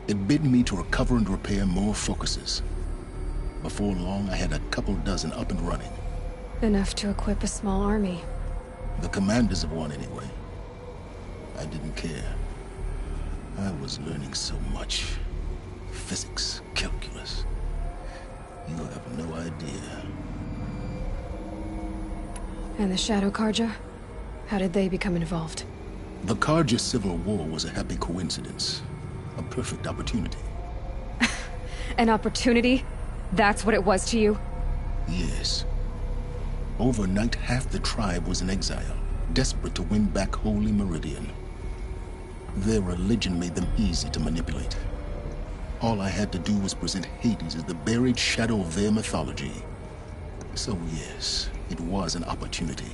Speaker 2: It bid me to recover and repair more focuses. Before long, I had a couple dozen up and running.
Speaker 3: Enough to equip a small army.
Speaker 2: The commanders of one, anyway. I didn't care. I was learning so much. Physics, calculus. You have no idea.
Speaker 3: And the Shadow Karja? How did they become involved?
Speaker 2: The Karja Civil War was a happy coincidence. A perfect opportunity.
Speaker 3: An opportunity? That's what it was to you?
Speaker 2: Yes. Overnight, half the tribe was in exile, desperate to win back Holy Meridian. Their religion made them easy to manipulate. All I had to do was present Hades as the buried shadow of their mythology. So yes, it was an opportunity.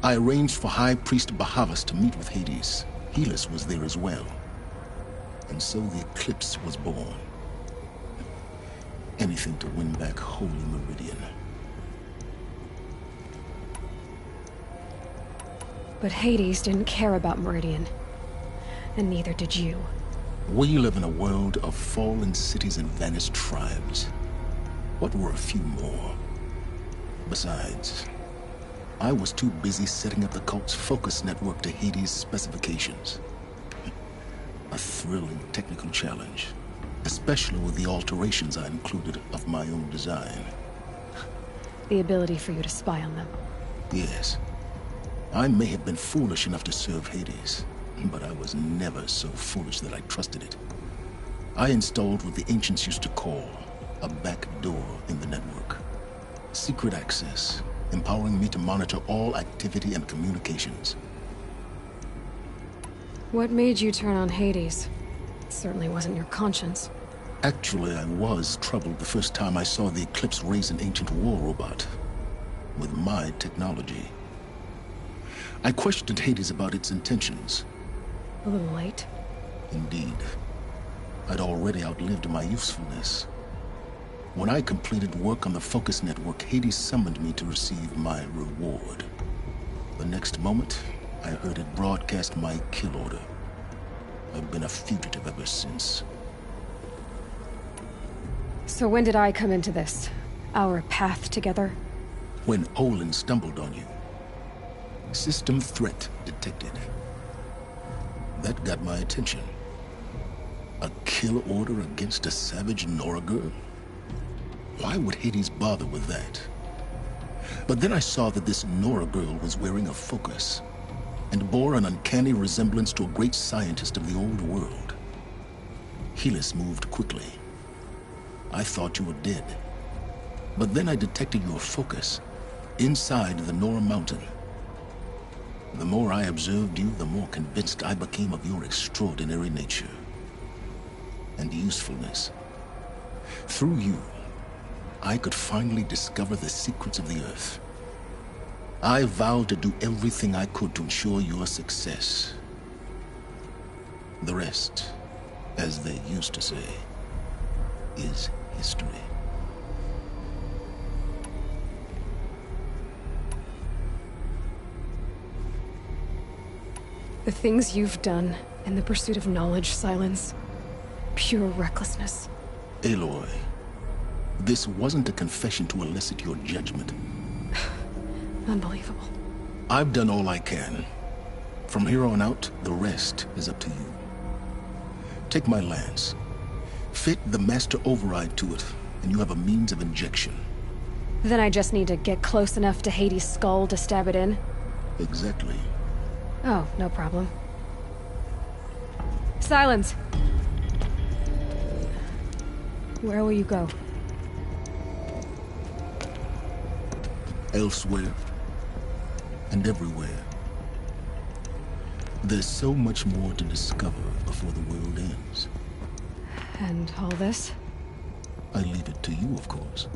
Speaker 2: I arranged for High Priest Bahavas to meet with Hades. Helis was there as well. And so the eclipse was born. Anything to win back Holy Meridian.
Speaker 3: But Hades didn't care about Meridian. And neither did you.
Speaker 2: We live in a world of fallen cities and vanished tribes. What were a few more? Besides, I was too busy setting up the cult's focus network to Hades' specifications. A thrilling technical challenge, especially with the alterations I included of my own design.
Speaker 3: The ability for you to spy on them.
Speaker 2: Yes. I may have been foolish enough to serve Hades, but I was never so foolish that I trusted it. I installed what the ancients used to call a back door in the network. Secret access, empowering me to monitor all activity and communications.
Speaker 3: What made you turn on Hades? It certainly wasn't your conscience.
Speaker 2: Actually, I was troubled the first time I saw the Eclipse raise an ancient war robot. With my technology. I questioned Hades about its intentions.
Speaker 3: A little late.
Speaker 2: Indeed. I'd already outlived my usefulness. When I completed work on the Focus Network, Hades summoned me to receive my reward. The next moment, I heard it broadcast my kill order. I've been a fugitive ever since.
Speaker 3: So when did I come into this? Our path together?
Speaker 2: When Olin stumbled on you. System threat detected. That got my attention. A kill order against a savage Nora girl? Why would Hades bother with that? But then I saw that this Nora girl was wearing a focus, and bore an uncanny resemblance to a great scientist of the old world. Helis moved quickly. I thought you were dead. But then I detected your focus inside the Nora mountain. The more I observed you, the more convinced I became of your extraordinary nature and usefulness. Through you, I could finally discover the secrets of the Earth. I vowed to do everything I could to ensure your success. The rest, as they used to say, is history.
Speaker 3: The things you've done in the pursuit of knowledge, Silence. Pure recklessness.
Speaker 2: Aloy, this wasn't a confession to elicit your judgment.
Speaker 3: Unbelievable.
Speaker 2: I've done all I can. From here on out, the rest is up to you. Take my lance. Fit the master override to it, and you have a means of injection.
Speaker 3: Then I just need to get close enough to Hades' skull to stab it in?
Speaker 2: Exactly.
Speaker 3: Oh, no problem. Silence! Where will you go?
Speaker 2: Elsewhere. And everywhere. There's so much more to discover before the world ends.
Speaker 3: And all this?
Speaker 2: I leave it to you, of course.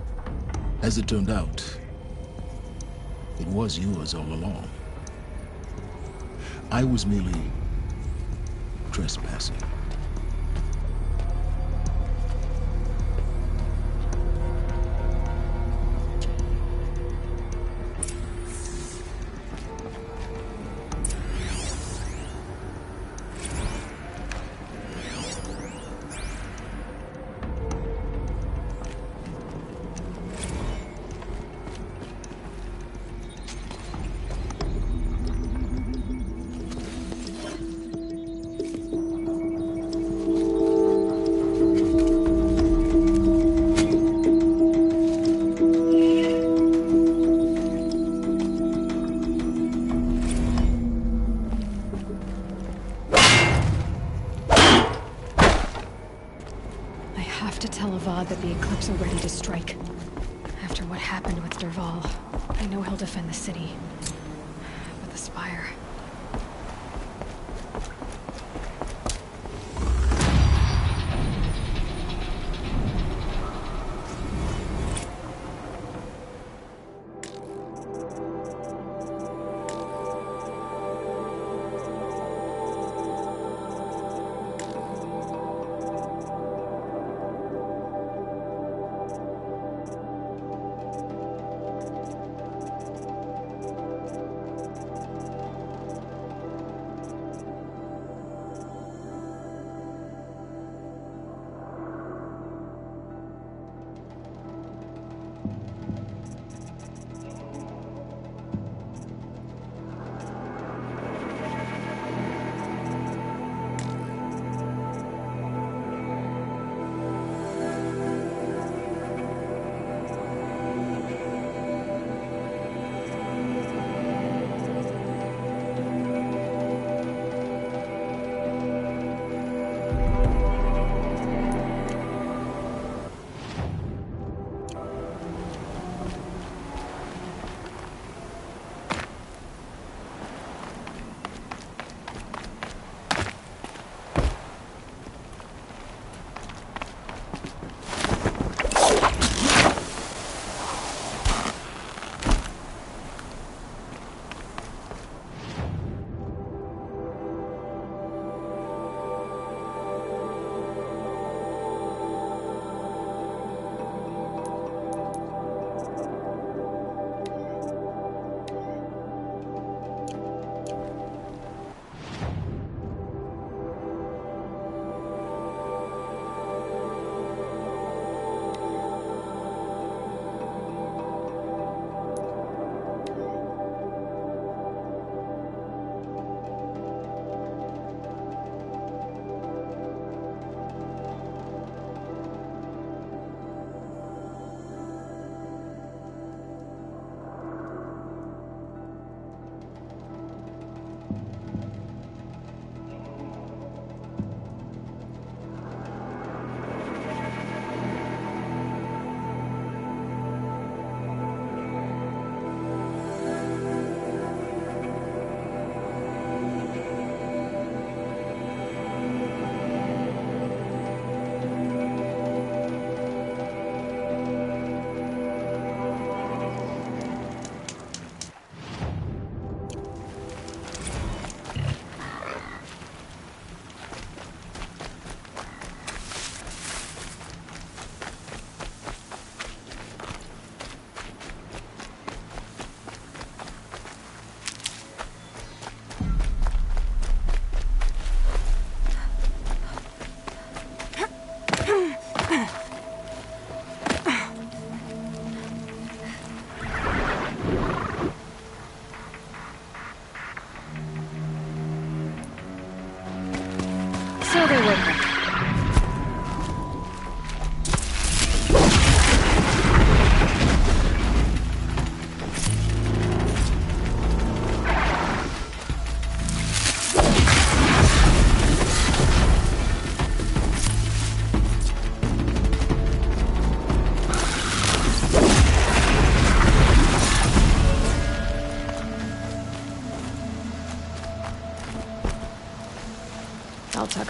Speaker 2: As it turned out, it was yours all along. I was merely trespassing.
Speaker 3: That the Eclipse are ready to strike. After what happened with Dervahl, I know he'll defend the city. But the Spire...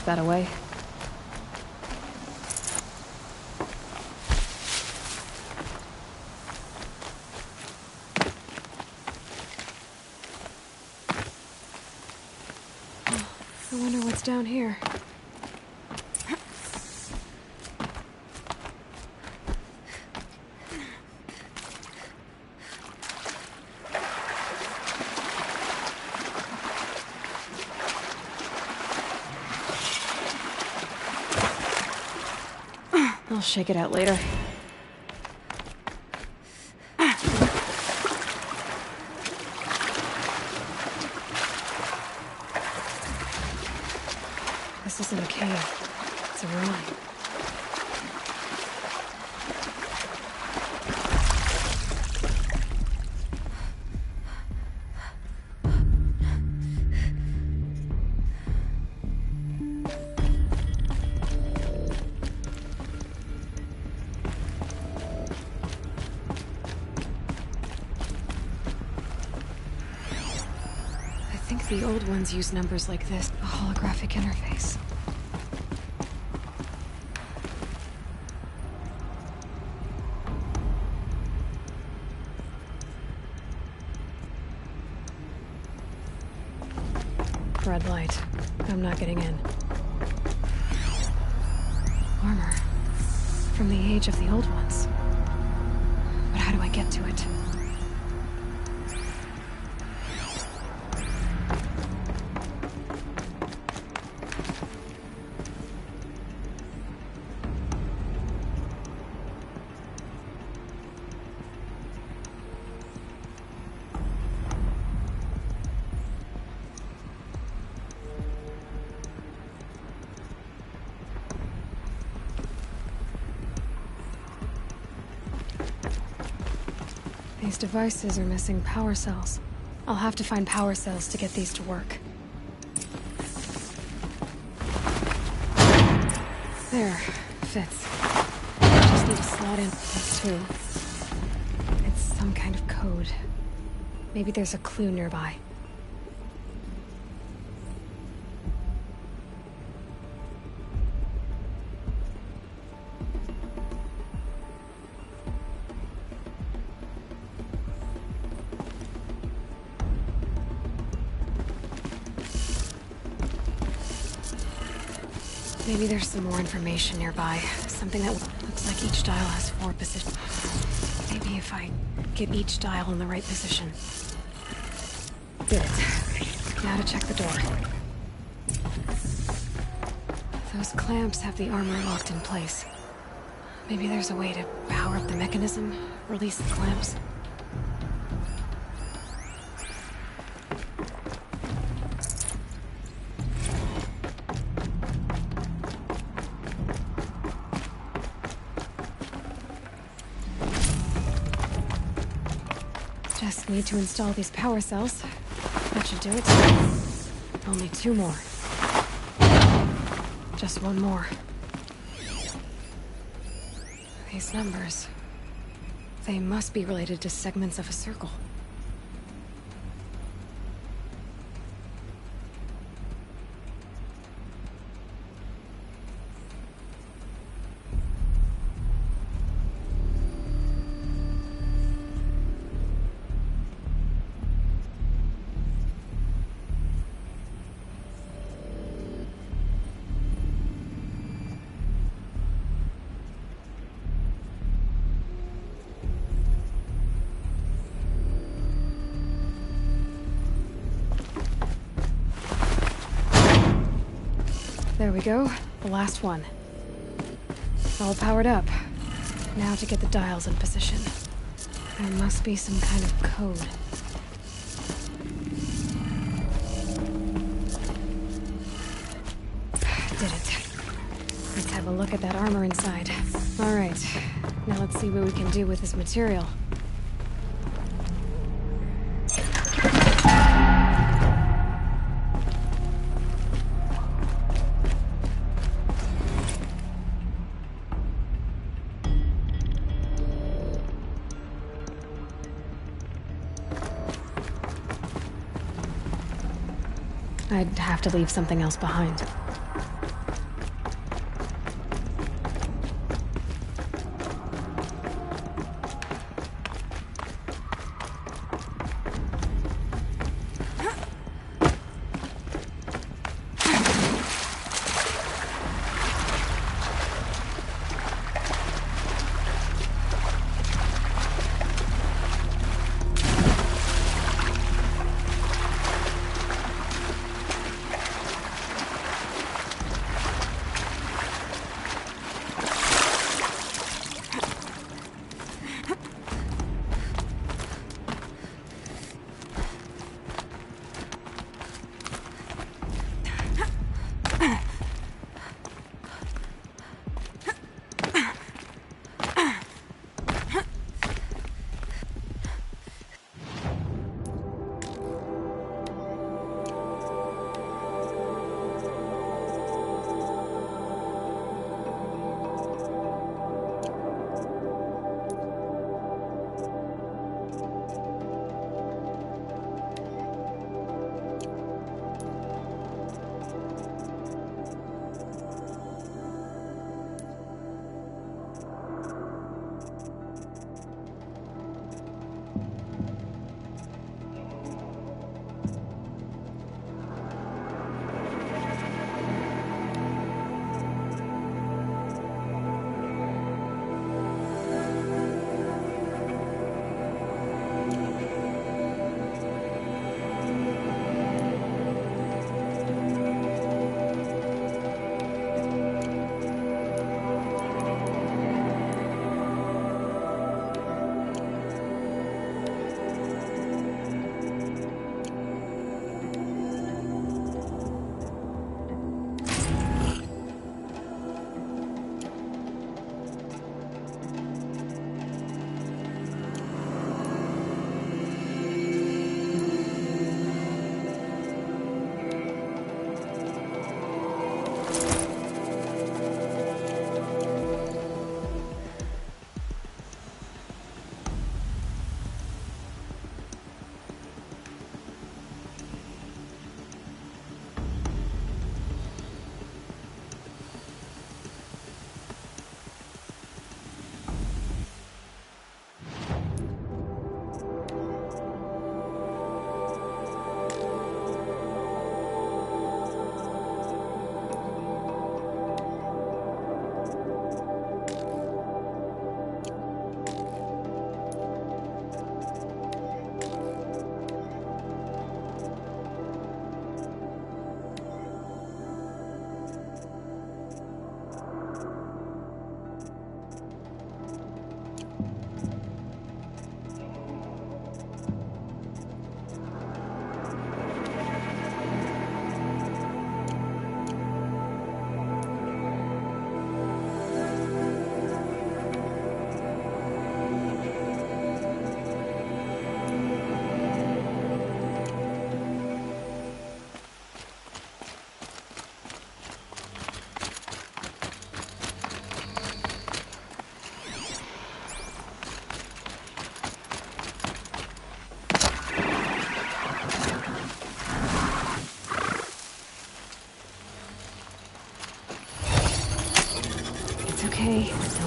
Speaker 3: that away. I wonder what's down here. I'll shake it out later. This isn't a cave. It's a ruin. I think the old ones use numbers like this, a holographic interface. Red light. I'm not getting in. Armor. From the age of the old ones. But how do I get to it? These devices are missing power cells. I'll have to find power cells to get these to work. There. Fits. Just need to slot in these two. It's some kind of code. Maybe there's a clue nearby. Maybe there's some more information nearby. Something that looks like each dial has 4 positions. Maybe if I get each dial in the right position. Did it. Now to check the door. Those clamps have the armor locked in place. Maybe there's a way to power up the mechanism, release the clamps. Just need to install these power cells. That should do it. Only 2 more. Just 1 more. These numbers... they must be related to segments of a circle. There we go. The last one. All powered up. Now to get the dials in position. There must be some kind of code. Did it. Let's have a look at that armor inside. All right. Now let's see what we can do with this material. I'd have to leave something else behind.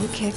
Speaker 3: toe kick.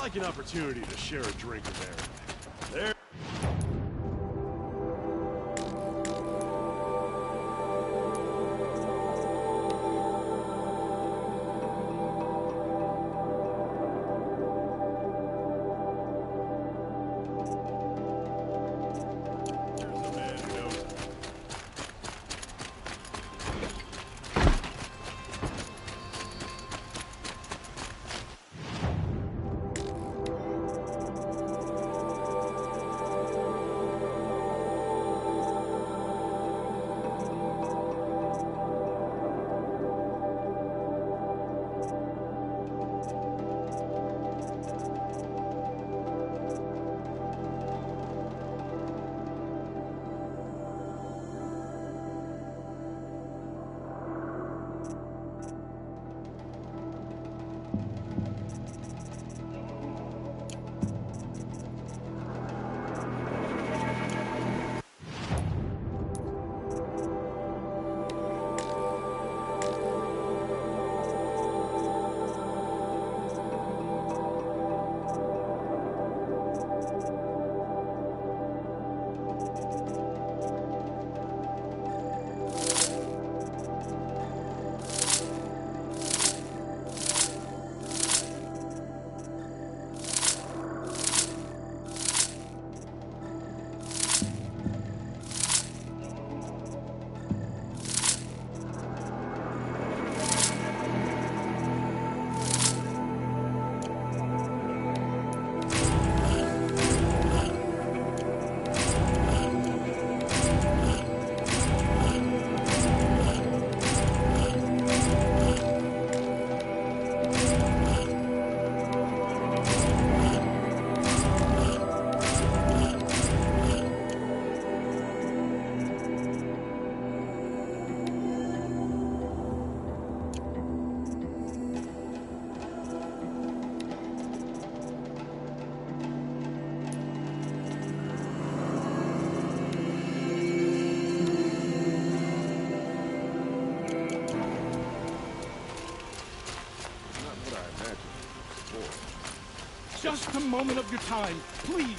Speaker 11: Like an opportunity to share a drink with Aaron. There.
Speaker 15: Just a moment of your time, please.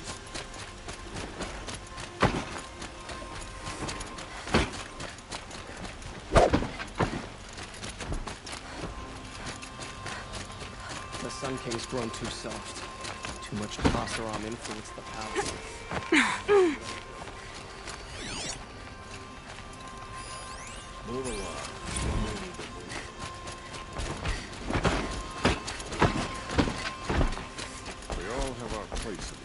Speaker 16: The Sun King's grown too soft. Too much Aposteron influenced the palace.
Speaker 11: Move along. We all have our places.